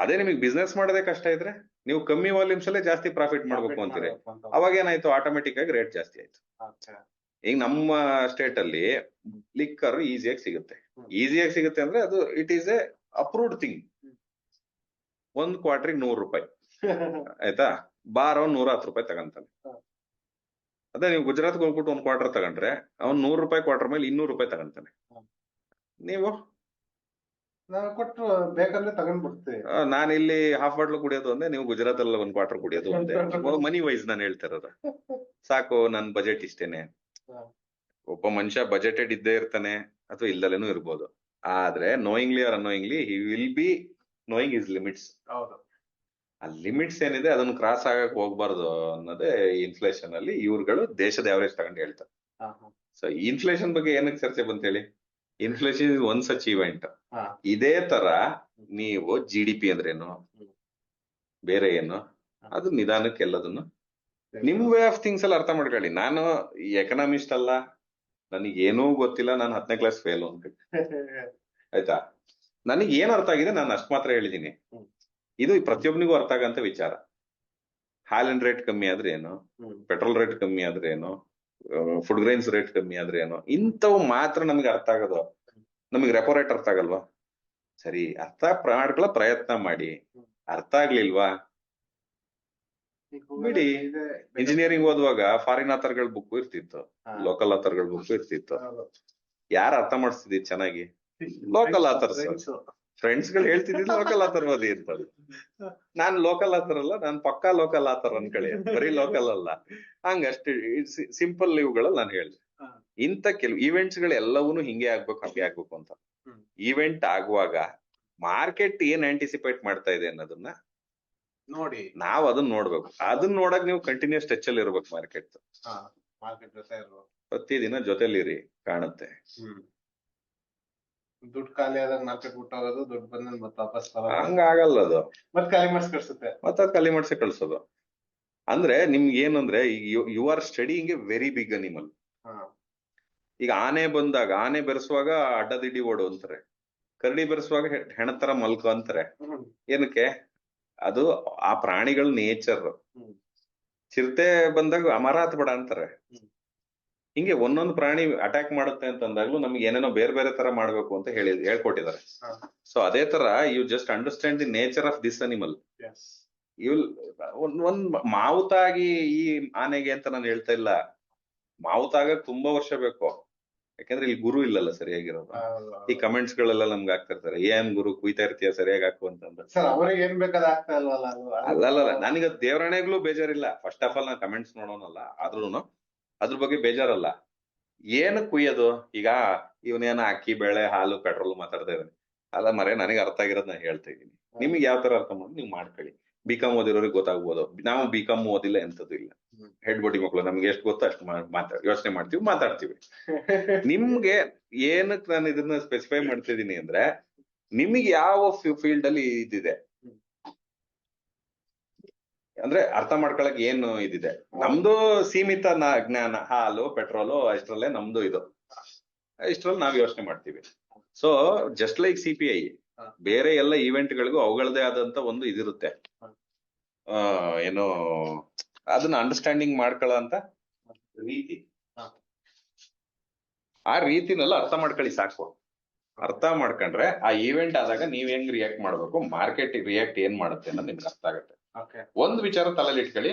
ಅದೇ ನಿಮಗೆ ಬಿಸ್ನೆಸ್ ಮಾಡೋದೇ ಕಷ್ಟ ಇದ್ರೆ ನೀವು ಕಮ್ಮಿ ವಾಲ್ಯೂಮ್ಸ್ ಅಲ್ಲೇ ಜಾಸ್ತಿ ಪ್ರಾಫಿಟ್ ಮಾಡ್ಬೇಕು ಅಂತೀರಿ. ಅವಾಗ ಏನಾಯ್ತು? ಆಟೋಮೆಟಿಕ್ ಆಗಿ ರೇಟ್ ಜಾಸ್ತಿ ಆಯ್ತು. ಈಗ ನಮ್ಮ ಸ್ಟೇಟ್ ಅಲ್ಲಿ ಲಿಕ್ಕರ್ ಈಸಿಯಾಗಿ ಸಿಗುತ್ತೆ. ಈಸಿಯಾಗಿ ಸಿಗುತ್ತೆ ಅಂದ್ರೆ ಅದು it is A approved thing. ಒಂದ್ ಕ್ವಾರ್ಟರ್ಗೆ 100 ರೂಪಾಯಿ ಆಯ್ತಾ? ಬಾರ್ ಅವ್ನು 110 ರೂಪಾಯಿ ತಗೊಂತಾನೆ. ಅದೇ ನೀವು ಗುಜರಾತ್ಗೆ ಹೋಗ್ಬಿಟ್ಟು ಒಂದ್ ಕ್ವಾರ್ಟರ್ ತಗೊಂಡ್ರೆ ಅವ್ನು 100 ರೂಪಾಯಿ ಕ್ವಾರ್ಟರ್ ಮೇಲೆ 200 ರೂಪಾಯಿ ತಗೊಂತಾನೆ. ನೀವು ನಾವು ಕೊಟ್ಟು ಬೇಕಂದ್ರೆ ತಗೊಂಡ್ ಬಿಡ್ತೀವಿ. ನಾನು ಇಲ್ಲಿ ಹಾಫ್ ಬಾಟ್ಲ್ ಕುಡಿಯೋದು ಒಂದೇ, ನೀವು ಗುಜರಾತ್ ಅಲ್ಲಿ 1 ಕ್ವಾರ್ಟರ್ ಕುಡಿಯೋದು ಒಂದೇ. ಮನಿ ವೈಸ್ ನಾನು ಹೇಳ್ತಾ ಇರೋದು. ಸಾಕು, ನನ್ ಬಜೆಟ್ ಇಷ್ಟೇನೆ. ಒಬ್ಬ ಮನುಷ್ಯ ಬಜೆಟೆಡ್ ಇದ್ದೇ ಇರ್ತಾನೆ ಅಥವಾ ಇಲ್ದಲೇನು ಇರ್ಬೋದು. ಆದ್ರೆ knowingly or annoyingly he will be knowing is limits. ಹೌದು. ಆ ಲಿಮಿಟ್ಸ್ ಏನಿದೆ ಅದನ್ನ ಕ್ರಾಸ್ ಆಗಕ್ ಹೋಗ್ಬಾರ್ದು ಅನ್ನೋದೇ ಇನ್ಫ್ಲೇಷನ್ ಅಲ್ಲಿ ಇವ್ರುಗಳು ದೇಶದ ಅವರೇಜ್ ತಗೊಂಡು ಹೇಳ್ತಾರೆ. ಸೊ ಇನ್ಫ್ಲೇಷನ್ ಬಗ್ಗೆ ಏನಕ್ಕೆ ಚರ್ಚೆ ಬಂತೇಳಿ? Inflation is one such event. ಇದೇ ತರ ನೀವು GDP ಅಂದ್ರೇನು, ಬೇರೆ ಏನು, ಅದು ನಿಧಾನಕ್ಕೆ ಎಲ್ಲದನ್ನು ನಿಮ್ ವೇ ಆಫ್ ಥಿಂಗ್ಸ್ ಎಲ್ಲ ಅರ್ಥ ಮಾಡ್ಕೊಳ್ಳಿ. ನಾನು ಎಕನಾಮಿಸ್ಟ್ ಅಲ್ಲ, ನನಗೇನೂ ಗೊತ್ತಿಲ್ಲ, ನಾನು 10ನೇ ಕ್ಲಾಸ್ ಫೇಲ್ ಅಂತ. ಆಯ್ತಾ? ನನಗೆ ಏನ್ ಅರ್ಥ ಆಗಿದೆ ನಾನು ಅಷ್ಟ್ ಮಾತ್ರ ಹೇಳಿದೀನಿ. ಇದು ಪ್ರತಿಯೊಬ್ಬನಿಗೂ ಅರ್ಥ ಆಗಂತ ವಿಚಾರ. ಹಾಲಿನ ರೇಟ್ ಕಮ್ಮಿ ಆದ್ರೆ ಏನು, ಪೆಟ್ರೋಲ್ ರೇಟ್ ಕಮ್ಮಿ ಆದ್ರೆ ಏನು, ಫುಡ್ ಗ್ರೈನ್ಸ್ ರೇಟ್ ಕಮ್ಮಿ ಆದ್ರೆ ಏನು, ಇಂಥವು ಮಾತ್ರ ನಮ್ಗೆ ಅರ್ಥ ಆಗೋದು. ನಮಗೆ ರೆಪೋ ರೇಟ್ ಅರ್ಥ ಆಗಲ್ವಾ? ಸರಿ, ಅರ್ಥ ಮಾಡ್ಕೊಳ್ಳೋ ಪ್ರಯತ್ನ ಮಾಡಿ. ಅರ್ಥ ಆಗ್ಲಿಲ್ವಾ ಬಿಡಿ. ಇಂಜಿನಿಯರಿಂಗ್ ಓದುವಾಗ ಫಾರಿನ್ ಆಥರ್ಗಳ ಬುಕ್ ಇರ್ತಿತ್ತು, ಲೋಕಲ್ ಆಥರ್ಗಳ ಬುಕ್ ಇರ್ತಿತ್ತು. ಯಾರು ಅರ್ಥ ಮಾಡಿಸ್ತಿದ್ ಚೆನ್ನಾಗಿ? Local author's. ಫ್ರೆಂಡ್ಸ್ ಗಳು ಹೇಳ್ತಿದ್ದಿದ್ದು ಲೋಕಲ್ ಆಥರ್ ಓದಿ ಅಂತ. ನಾನ್ ಲೋಕಲ್ ಆಥರ್ ಅಲ್ಲ, ನಾನ್ ಪಕ್ಕಾ ಲೋಕಲ್ ಆಥರ್ ಅನ್ಕಳಿ, ಬರೀ ಲೋಕಲ್ ಅಲ್ಲ. ಹಂಗಷ್ಟೇ ಸಿಂಪಲ್ ಇವುಗಳಲ್ಲಿ ನಾನು ಹೇಳಿದೆ. ಇಂಥ ಕೆಲವು ಈವೆಂಟ್ಸ್ ಗಳು ಎಲ್ಲವೂ ಹಿಂಗೆ ಆಗ್ಬೇಕು ಹಂಗೆ ಆಗ್ಬೇಕು ಅಂತ. ಈವೆಂಟ್ ಆಗುವಾಗ ಮಾರ್ಕೆಟ್ ಏನ್ ಆಂಟಿಸಿಪೇಟ್ ಮಾಡ್ತಾ ಇದೆ ಅನ್ನೋದನ್ನ ನೋಡಿ ನಾವ್ ಅದನ್ನ ನೋಡ್ಬೇಕು. ಅದನ್ನ ನೋಡಕ್ ನೀವು ಕಂಟಿನ್ಯೂಸ್ ಟಚ್ ಅಲ್ಲಿ ಇರ್ಬೇಕು. ಮಾರ್ಕೆಟ್ ಪ್ರತಿದಿನ ಜೊತೆಲಿರಿ, ಕಾಣುತ್ತೆ. ದುಡ್ಡು ಖಾಲಿ ಆದಾಗ ಮಾರ್ಕೆಟ್ ಬಿಟ್ಟೋಗೋದು, ದುಡ್ಡು ಬಂದ ಮತ್ತೆ ವಾಪಸ್ ಹಂಗಾಗಲ್ಲ ಅದು. ಮತ್ತೆ ಖಾಲಿ ಮಾಡಿಸಿ ಕಳ್ಸುತ್ತೆ. ಮತ್ತೆ ಅದ್ ಖಾಲಿ ಮಾಡ್ಸಿ ಕಳ್ಸೋದು. ಅಂದ್ರೆ ನಿಮ್ಗೆ ಏನಂದ್ರೆ ಈಗ you are studying a very big animal. ಈಗ ಆನೆ ಬಂದಾಗ, ಆನೆ ಬೆರೆಸುವಾಗ ಅಡ್ಡದಿಡ್ಡಿ ಓಡು ಅಂತಾರೆ, ಕರಡಿ ಬೆರೆಸುವಾಗ ಹೆಣ ತರ ಮಲ್ಕೊ ಅಂತಾರೆ. ಏನಕ್ಕೆ? ಅದು ಆ ಪ್ರಾಣಿಗಳ ನೇಚರ್. ಚಿರತೆ ಬಂದಾಗ ಅಮರ ಹತ್ಬೇಡ ಅಂತಾರೆ. ಹಿಂಗೆ ಒಂದೊಂದು ಪ್ರಾಣಿ ಅಟ್ಯಾಕ್ ಮಾಡುತ್ತೆ ಅಂತಂದಾಗ್ಲೂ ನಮ್ಗೆ ಏನೇನೋ ಬೇರೆ ಬೇರೆ ತರ ಮಾಡ್ಬೇಕು ಅಂತ ಹೇಳ್ಕೊಟ್ಟಿದ್ದಾರೆ. ಸೊ ಅದೇ ತರ you just understand the nature of this animal. ಒಂದ್ ಮಾವುತಾಗಿ ಈ ಆನೆಗೆ ಅಂತ ನಾನು ಹೇಳ್ತಾ ಇಲ್ಲ. ಮಾವುತಾಗ ತುಂಬಾ ವರ್ಷ ಬೇಕು. ಯಾಕಂದ್ರೆ ಇಲ್ಲಿ ಗುರು ಇಲ್ಲಲ್ಲ ಸರಿಯಾಗಿರೋದು. ಈ ಕಮೆಂಟ್ಸ್ ಗಳೆಲ್ಲ ನಮ್ಗೆ ಆಗ್ತಿರ್ತಾರೆ, ಏನ್ ಗುರು ಕುಯ್ತಾ ಇರ್ತೀಯ ಸರಿಯಾಗಿ ಹಾಕು ಅಂತಂದ್ರೆ. ಅವ್ರಿಗೆ ಏನ್ ಬೇಕಾದ ಆಗ್ತಾ ಇಲ್ವಲ್ಲ. ಅಲ್ಲಲ್ಲ, ನನಗ ದೇವರಾಣೆಗ್ಲೂ ಬೇಜಾರಿಲ್ಲ. ಫಸ್ಟ್ ಆಫ್ ಆಲ್ ನಾನು ಕಮೆಂಟ್ಸ್ ನೋಡೋನಲ್ಲ, ಆದ್ರೂನು ಅದ್ರ ಬಗ್ಗೆ ಬೇಜಾರಲ್ಲ. ಏನು ಕುಯ್ಯೋದು? ಈಗ ಇವನೇನ ಅಕ್ಕಿ ಬೇಳೆ ಹಾಲು ಪೆಟ್ರೋಲ್ ಮಾತಾಡ್ತಾ ಇದ್ದಾನೆ. ಅಲ್ಲ ಮರೆ, ನನಗೆ ಅರ್ಥ ಆಗಿರೋದ್ ನಾನು ಹೇಳ್ತಾ ಇದ್ದೀನಿ. ನಿಮ್ಗೆ ಯಾವ ತರ ಅರ್ಥ ಮಾಡಿ ನೀವು ಮಾಡ್ಕೊಳ್ಳಿ. ಬಿಕಾಮ್ ಓದಿರೋರಿಗೆ ಗೊತ್ತಾಗ್ಬೋದು. ನಾವು ಬಿಕಾಮ್ ಓದಿಲ್ಲ, ಎಂತದ್ದು ಇಲ್ಲ. ಹೆಡ್ ಬೋಟಿ ಮಕ್ಕಳು, ನಮ್ಗೆ ಎಷ್ಟು ಗೊತ್ತೋ ಅಷ್ಟು ಯೋಚನೆ ಮಾಡ್ತೀವಿ, ಮಾತಾಡ್ತೀವಿ. ನಿಮ್ಗೆ ಏನಕ್ಕೆ ನಾನು ಇದನ್ನ ಸ್ಪೆಸಿಫೈ ಮಾಡ್ತಿದ್ದೀನಿ ಅಂದ್ರೆ, ನಿಮಗೆ ಯಾವ ಫೀಲ್ಡ್ ಅಲ್ಲಿ ಇದಿದೆ ಅಂದ್ರೆ ಅರ್ಥ ಮಾಡ್ಕೊಳಕ್ ಏನು ಇದಿದೆ. ನಮ್ದು ಸೀಮಿತ ಜ್ಞಾನ, ಹಾಲು ಪೆಟ್ರೋಲು ಅಷ್ಟರಲ್ಲೇ ನಮ್ದು ಇದು. ಇಷ್ಟರಲ್ಲಿ ನಾವ್ ಯೋಚನೆ ಮಾಡ್ತೀವಿ. ಸೊ ಜಸ್ಟ್ ಲೈಕ್ CPI, ಬೇರೆ ಎಲ್ಲ ಈವೆಂಟ್ ಗಳಿಗೂ ಅವುಗಳದೇ ಆದಂತ ಒಂದು ಇದಿರುತ್ತೆ. ಏನು ಅದನ್ನ ಅಂಡರ್ಸ್ಟ್ಯಾಂಡಿಂಗ್ ಮಾಡ್ಕೊಳ್ಳೋ ಅಂತ ರೀತಿ. ಆ ರೀತಿನೆಲ್ಲ ಅರ್ಥ ಮಾಡ್ಕೊಳ್ಳಿ ಸಾಕು. ಅರ್ಥ ಮಾಡ್ಕೊಂಡ್ರೆ ಆ ಈವೆಂಟ್ ಆದಾಗ ನೀವ್ ಹೆಂಗ್ ರಿಯಾಕ್ಟ್ ಮಾಡ್ಬೇಕು, ಮಾರ್ಕೆಟ್ ರಿಯಾಕ್ಟ್ ಏನ್ ಮಾಡುತ್ತೆ ಅನ್ನೋದು ನಿಮ್ಗೆ ಅರ್ಥ ಆಗುತ್ತೆ. ಒಂದು ವಿಚಾರ ತಲೆಯಲ್ಲಿ ಇಟ್ಕೊಳ್ಳಿ,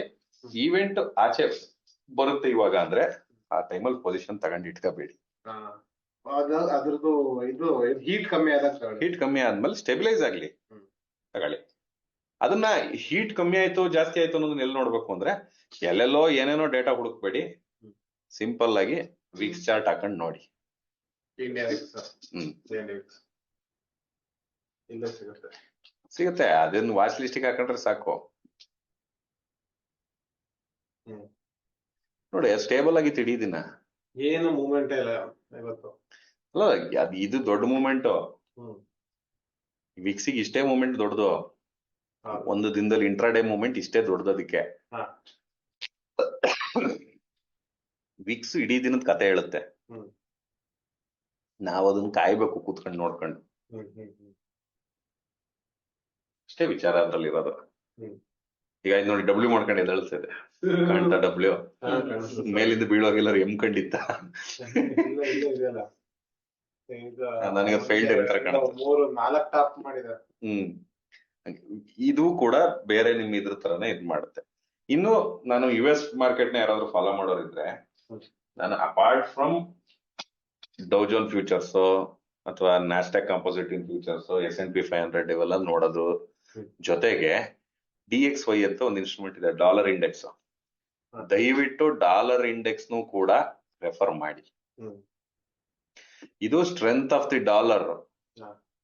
ಈವೆಂಟ್ ಆಚೆ ಬರುತ್ತೆ ಇವಾಗ ಅಂದ್ರೆ ಆ ಟೈಮಲ್ಲಿ ಪೊಸಿಷನ್ ತಗೊಂಡು ಇಟ್ಕೋಬೇಡಿ. ಅದ್ರದ್ದು ಇದು ಹೀಟ್ ಕಮ್ಮಿ ಆದಾಗ, ಹೀಟ್ ಕಮ್ಮಿ ಆದ್ಮೇಲೆ ಸ್ಟೆಬಿಲೈಸ್ ಆಗ್ಲಿ ತಗೊಳ್ಳಿ. ಅದನ್ನ ಹೀಟ್ ಕಮ್ಮಿ ಆಯ್ತು ಜಾಸ್ತಿ ಆಯ್ತು ಅನ್ನೋದನ್ನ ಎಲ್ಲಿ ನೋಡ್ಬೇಕು ಅಂದ್ರೆ, ಎಲ್ಲೆಲ್ಲೋ ಏನೇನೋ ಡೇಟಾ ಹುಡುಕ್ಬೇಡಿ, ಸಿಂಪಲ್ ಆಗಿ ವೀಕ್ಸ್ ಚಾರ್ಟ್ ಹಾಕೊಂಡ್ ನೋಡಿ. ಸಿಗುತ್ತೆ. ಅದನ್ನ ವಾಚ್ ಲಿಸ್ಟಿಗೆ ಹಾಕೊಂಡ್ರೆ ಸಾಕು. ನೋಡಿ ಸ್ಟೇಬಲ್ ಆಗಿ ದಿನ ಏನು ಮೂವ್ಮೆಂಟ್ ಇಲ್ಲ ಇವತ್ತು. ಅಲ್ಲ, ಇದು ದೊಡ್ಡ ಮೂವ್ಮೆಂಟ್. ವಿಕ್ಸಿಗೆ ಇಷ್ಟೇ ಮೂವ್ಮೆಂಟ್ ದೊಡ್ಡದು. ಒಂದು ದಿನದಲ್ಲಿ ಇಂಟ್ರಾಡೇ ಮೂವ್ಮೆಂಟ್ ಇಷ್ಟೇ ದೊಡ್ಡದು. ಅದಕ್ಕೆ ವಿಕ್ಸ್ ಇಡೀ ದಿನದ ಕತೆ ಹೇಳುತ್ತೆ. ನಾವ್ ಅದನ್ನ ಕಾಯ್ಬೇಕು ಕೂತ್ಕೊಂಡು ನೋಡ್ಕೊಂಡು. ಅಷ್ಟೇ ವಿಚಾರ ಅದ್ರಲ್ಲಿ ಇರೋದು. ಈಗ ಇದು ನೋಡಿ, ಡಬ್ಲ್ಯೂ ಮಾಡ್ಕೊಂಡು ಎದಳ್ತಿದೆ, ಕಾಣ್ತಾ ಡಬ್ಲ್ಯೂ ಮೇಲಿಂದ ಬೀಳೋಗಿಲ್ಲ ಕಂಡಿತ್ತ. ನನಗೆ ಫೈಲ್ಡ್ ಅಂತ ಕಾಣುತ್ತೆ. ಇದು ಕೂಡ ಬೇರೆ ನಿಮ್ ಇದ್ರ ತರನೇ ಇದ್ ಮಾಡುತ್ತೆ. ಇನ್ನು ನಾನು US ಮಾರ್ಕೆಟ್ ನ ಯಾರಾದ್ರೂ ಫಾಲೋ ಮಾಡೋರಿದ್ರೆ, ನಾನು apart from Dow Jones futures, ಅಥವಾ ನ್ಯಾಸ್ಡಾಕ್ ಕಾಂಪೋಸಿಟ್ ಇನ್ ಫ್ಯೂಚರ್ಸ್, S&P 500 ಇವೆಲ್ಲ ನೋಡೋದು ಜೊತೆಗೆ DXY ಅಂತ ಒಂದು ಇನ್ಸ್ಟ್ರೂಮೆಂಟ್ ಇದೆ, ಡಾಲರ್ ಇಂಡೆಕ್ಸ್. ದಯವಿಟ್ಟು ಡಾಲರ್ ಇಂಡೆಕ್ಸ್ ನು ಕೂಡ ರೆಫರ್ ಮಾಡಿ. ಇದು strength of the dollar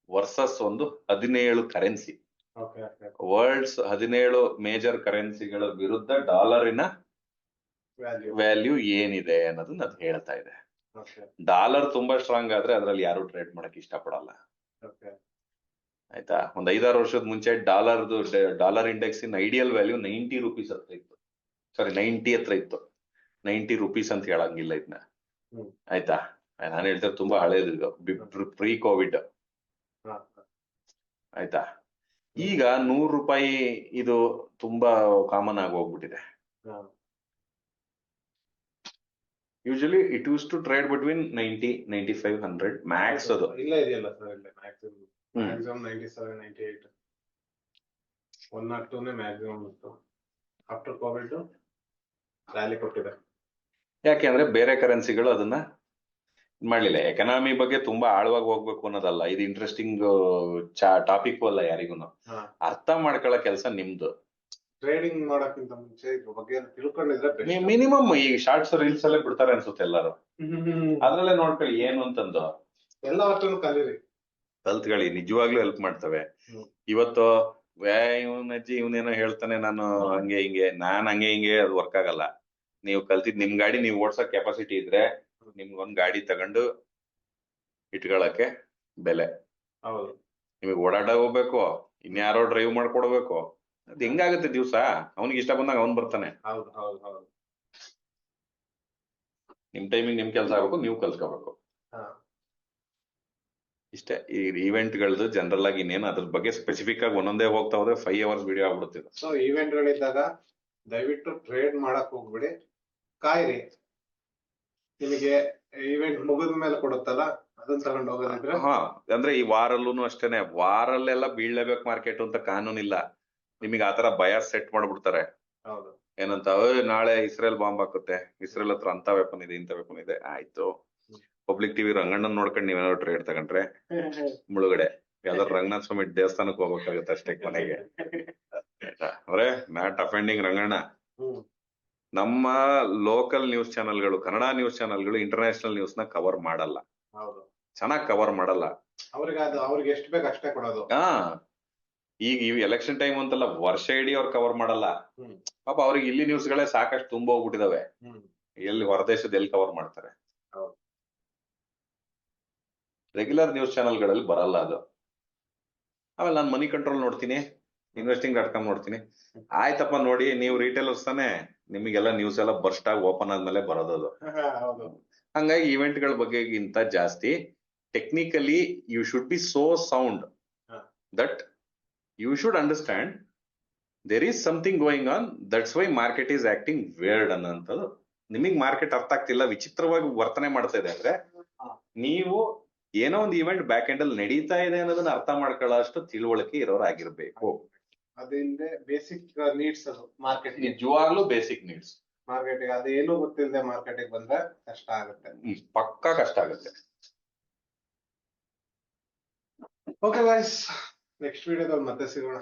versus ಒಂದು 17 ಕರೆನ್ಸಿ, ವರ್ಲ್ಡ್ಸ್ 17 ಮೇಜರ್ ಕರೆನ್ಸಿಗಳ ವಿರುದ್ಧ ಡಾಲರಿನ ವ್ಯಾಲ್ಯೂ ಏನಿದೆ ಅನ್ನೋದನ್ನ ಅದು ಹೇಳ್ತಾ ಇದೆ. ಡಾಲರ್ ತುಂಬಾ ಸ್ಟ್ರಾಂಗ್ ಆದ್ರೆ ಅದ್ರಲ್ಲಿ ಯಾರು ಟ್ರೇಡ್ ಮಾಡಕ್ ಇಷ್ಟಪಡಲ್ಲ. ಆಯ್ತಾ, ಒಂದ್ 5-6 ವರ್ಷದ ಮುಂಚೆ ಡಾಲರ್ ಇಂಡೆಕ್ಸ್ ಇನ್ ಐಡಿಯಲ್ ವ್ಯಾಲ್ಯೂ 90 ರೂಪೀಸ್ ಹತ್ರ ಇತ್ತು. ಸಾರಿ 90 ಹತ್ರ ಇತ್ತು. 90 ರೂಪೀಸ್ ಅಂತ ಹೇಳಂಗಿಲ್ಲ ಇದನ್ನ. ಆಯ್ತಾ, ನಾನು ಹೇಳ್ತಾರೆ ತುಂಬಾ ಹಳೇದು, ಪ್ರೀ ಕೋವಿಡ್. ಆಯ್ತಾ, ಈಗ 100 ರೂಪಾಯಿ ಇದು ತುಂಬಾ ಕಾಮನ್ ಆಗಿ ಹೋಗ್ಬಿಟ್ಟಿದೆ. Usually it used to trade between 90, 95, 100 max. ಅದು ಇಲ್ಲ ಇದೆಯಲ್ಲ ಸರ್, ಇಲ್ಲ ಮ್ಯಾಕ್ಸಿಮಮ್ 97, 98, 102 ಮ್ಯಾಕ್ಸಿಮಮ್ ಇತ್ತು. ಆಫ್ಟರ್ ಕೋವಿಡ್ ರ್ಯಾಲಿ ಕೊಟ್ಟಿದೆ. ಯಾಕೆಂದ್ರೆ ಬೇರೆ ಕರೆನ್ಸಿಗಳು ಅದನ್ನ ಮಾಡ್ಲಿಲ್ಲ. ಎಕನಾಮಿ ಬಗ್ಗೆ ತುಂಬಾ ಆಳವಾಗಿ ಹೋಗ್ಬೇಕು ಅನ್ನೋದಲ್ಲ, ಇದು ಇಂಟ್ರೆಸ್ಟಿಂಗ್ ಟಾಪಿಕ್ ಅಲ್ಲ, ಯಾರಿಗೂ ಅರ್ಥ ಮಾಡ್ಕೊಳ್ಳೋ ಕೆಲಸ ನಿಮ್ದು. ಟ್ರೇಡಿಂಗ್ ಮಾಡೋಕ್ಕಿಂತ ಮುಂಚೆ ಇದ್ರ ಬಗ್ಗೆ ತಿಳ್ಕೊಂಡಿದ್ರೆ ಮಿನಿಮಮ್ ಈ ಶಾರ್ಟ್ಸ್ ರೀಲ್ಸ್ ಅಲ್ಲೇ ಬಿಡ್ತಾರೆ ಅನ್ಸುತ್ತೆ ಎಲ್ಲರೂ. ಅದ್ರಲ್ಲೇ ನೋಡ್ಕೊಳ್ಳಿ ಏನು ಅಂತಂದು. ಎಲ್ಲ ಅರ್ಥನು ಕಲೀರಿ, ಕಲ್ತ್ಕೊಳ್ಳಿ, ನಿಜವಾಗ್ಲೂ ಹೆಲ್ಪ್ ಮಾಡ್ತವೆ. ಇವತ್ತು ಇವನಜ್ಜಿ ಇವನೇನೋ ಹೇಳ್ತಾನೆ, ನಾನು ಹಂಗೆ ಹಿಂಗೆ, ನಾನ್ ಹಂಗೆ ಹಿಂಗೆ, ಅದು ವರ್ಕ್ ಆಗಲ್ಲ. ನೀವು ಕಲ್ತಿದ್ ನಿಮ್ ಗಾಡಿ ನೀವು ಓಡ್ಸಕ್ ಕೆಪಾಸಿಟಿ ಇದ್ರೆ ನಿಮ್ಗೊಂದ್ ಗಾಡಿ ತಗೊಂಡು ಇಟ್ಕೊಳಕ್ಕೆ ಬೆಲೆ. ಹೌದು, ನಿಮಗ್ ಓಡಾಟ ಹೋಗ್ಬೇಕು, ಇನ್ಯಾರೋ ಡ್ರೈವ್ ಮಾಡ್ಕೊಡ್ಬೇಕು, ಅದ್ ಹೆಂಗಾಗತ್ತೆ ದಿವ್ಸ? ಅವನಿಗೆ ಇಷ್ಟ ಬಂದಾಗ ಅವ್ನ್ ಬರ್ತಾನೆ. ಹೌದು ಹೌದು ಹೌದು. ನಿಮ್ ಟೈಮಿಂಗ್ ನಿಮ್ ಕೆಲ್ಸ ಆಗ್ಬೇಕು, ನೀವು ಕಲ್ತ್ಕೋಬೇಕು. ಇಷ್ಟೇ. ಈ ಈವೆಂಟ್ ಗಳದ್ದು ಜನರಲ್ ಆಗಿ ಇನ್ನೇನು ಅದ್ರ ಬಗ್ಗೆ ಸ್ಪೆಸಿಫಿಕ್ ಆಗಿ ಒಂದೊಂದೇ ಹೋಗ್ತಾ ಹೋದ್ರೆ 5 hours ವಿಡಿಯೋ ಆಗ್ಬಿಡುತ್ತೆ. ಸೊ ಈವೆಂಟ್ ಗಳಿದ್ದಾಗ ದಯವಿಟ್ಟು ಟ್ರೇಡ್ ಮಾಡಕ್ ಹೋಗ್ಬಿಡಿ, ಕಾಯಿರಿ. ನಿಮಗೆ ಈವೆಂಟ್ ಮುಗಿದ ಮೇಲೆ ಕೊಡುತ್ತಲ್ಲ, ಅದನ್ನ ತಗೊಂಡು ಹೋಗೋದಿದ್ರೆ. ಅಂದ್ರೆ ಈ ವಾರಲ್ಲೂ ಅಷ್ಟೇನೆ, ವಾರಲ್ಲೆಲ್ಲ ಬೀಳ್ಲೇಬೇಕು ಮಾರ್ಕೆಟ್ ಅಂತ ಕಾನೂನಿಲ್ಲ. ನಿಮಗೆ ಆತರ ಭಯ ಸೆಟ್ ಮಾಡ್ಬಿಡ್ತಾರೆ. ಹೌದು, ಏನಂತ, ನಾಳೆ ಇಸ್ರೇಲ್ ಬಾಂಬ್ ಹಾಕುತ್ತೆ, ಇಸ್ರೇಲ್ ಹತ್ರ ಅಂತ ವೆಪನ್ ಇದೆ, ಇಂಥ ವೆಪನ್ ಇದೆ, ಆಯ್ತು. ಪಬ್ಲಿಕ್ ಟಿವಿ ರಂಗಣ್ಣನ್ ನೋಡ್ಕೊಂಡು ನೀವೇನಾದ್ರು ಟ್ರೇಡ್ ತಗೊಂಡ್ರೆ ಮುಳುಗಡೆ ಯಾವ್ದಾದ್ರು ರಂಗನಾಥ ಸ್ವಾಮಿ ದೇವಸ್ಥಾನಕ್ಕೆ ಹೋಗ್ಬೇಕಾಗುತ್ತೆ ಅಷ್ಟೇ ಮನೆಗೆ. ಆಯ್ತಾ, ಅವ್ರೆ ನಾಟ್ ಅಫೆಂಡಿಂಗ್ ರಂಗಣ್ಣ. ನಮ್ಮ ಲೋಕಲ್ ನ್ಯೂಸ್ ಚಾನೆಲ್ಗಳು, ಕನ್ನಡ ನ್ಯೂಸ್ ಚಾನೆಲ್ಗಳು ಇಂಟರ್ನ್ಯಾಷನಲ್ ನ್ಯೂಸ್ ನ ಕವರ್ ಮಾಡಲ್ಲ, ಚೆನ್ನಾಗಿ ಕವರ್ ಮಾಡಲ್ಲ. ಅವ್ರಿಗೆ ಎಷ್ಟು ಬೇಕು ಅಷ್ಟೇ ಕೊಡೋದು. ಈಗ ಈ ಎಲೆಕ್ಷನ್ ಟೈಮ್ ಅಂತಲ್ಲ, ವರ್ಷ ಇಡೀ ಅವ್ರು ಕವರ್ ಮಾಡಲ್ಲ. ಪಾಪ ಅವ್ರಿಗೆ ಇಲ್ಲಿ ನ್ಯೂಸ್ ಗಳೇ ಸಾಕಷ್ಟು ತುಂಬ ಹೋಗ್ಬಿಟ್ಟಿದಾವೆ. ಎಲ್ಲಿ ಹೊರದೇಶದ ಎಲ್ಲಿ ಕವರ್ ಮಾಡ್ತಾರೆ? ರೆಗ್ಯುಲರ್ ನ್ಯೂಸ್ ಚಾನೆಲ್ಗಳಲ್ಲಿ ಬರಲ್ಲ ಅದು. ಆಮೇಲೆ ನಾನು ಮನಿ ಕಂಟ್ರೋಲ್ ನೋಡ್ತೀನಿ, investing.com ನೋಡ್ತೀನಿ. ಆಯ್ತಪ್ಪ ನೋಡಿ, ನೀವು ರಿಟೇಲರ್ಸ್ ತಾನೆ, ನಿಮಗೆಲ್ಲ ನ್ಯೂಸ್ ಎಲ್ಲ ಬರ್ಸ್ಟ್ ಆಗಿ ಓಪನ್ ಆದ್ಮೇಲೆ ಬರೋದದು. ಹಂಗಾಗಿ ಇವೆಂಟ್ ಗಳ ಬಗ್ಗೆಗಿಂತ ಜಾಸ್ತಿ technically you should be so sound that you should understand there is something going on, that's why market is acting weird ಅನ್ನೋಂಥದ್ದು. ನಿಮಗ್ ಮಾರ್ಕೆಟ್ ಅರ್ಥ ಆಗ್ತಿಲ್ಲ, ವಿಚಿತ್ರವಾಗಿ ವರ್ತನೆ ಮಾಡ್ತಾ ಇದೆ ಅಂದ್ರೆ, ನೀವು ಏನೋ ಒಂದು ಇವೆಂಟ್ ಬ್ಯಾಕ್ ಎಂಡ್ ಅಲ್ಲಿ ನಡೀತಾ ಇದೆ ಅನ್ನೋದನ್ನ ಅರ್ಥ ಮಾಡ್ಕೊಳ್ಳೋ ಅಷ್ಟು ತಿಳುವಳಿಕೆ ಇರೋರಾಗಿರ್ಬೇಕು. ಅದಿಂದ ಬೇಸಿಕ್ ನೀಡ್ಸ್ ಅದು ಮಾರ್ಕೆಟ್, ನಿಜವಾಗ್ಲೂ ಬೇಸಿಕ್ ನೀಡ್ಸ್. ಮಾರ್ಕೆಟ್ ಅದೇನು ಗೊತ್ತಿಲ್ಲದೆ ಮಾರ್ಕೆಟ್ ಬಂದ್ರೆ ಕಷ್ಟ ಆಗುತ್ತೆ, ಪಕ್ಕಾ ಕಷ್ಟ ಆಗುತ್ತೆ. ಓಕೆ ಗೈಸ್, ನೆಕ್ಸ್ಟ್ ವಿಡಿಯೋದಲ್ಲಿ ಮತ್ತೆ ಸಿಗೋಣ.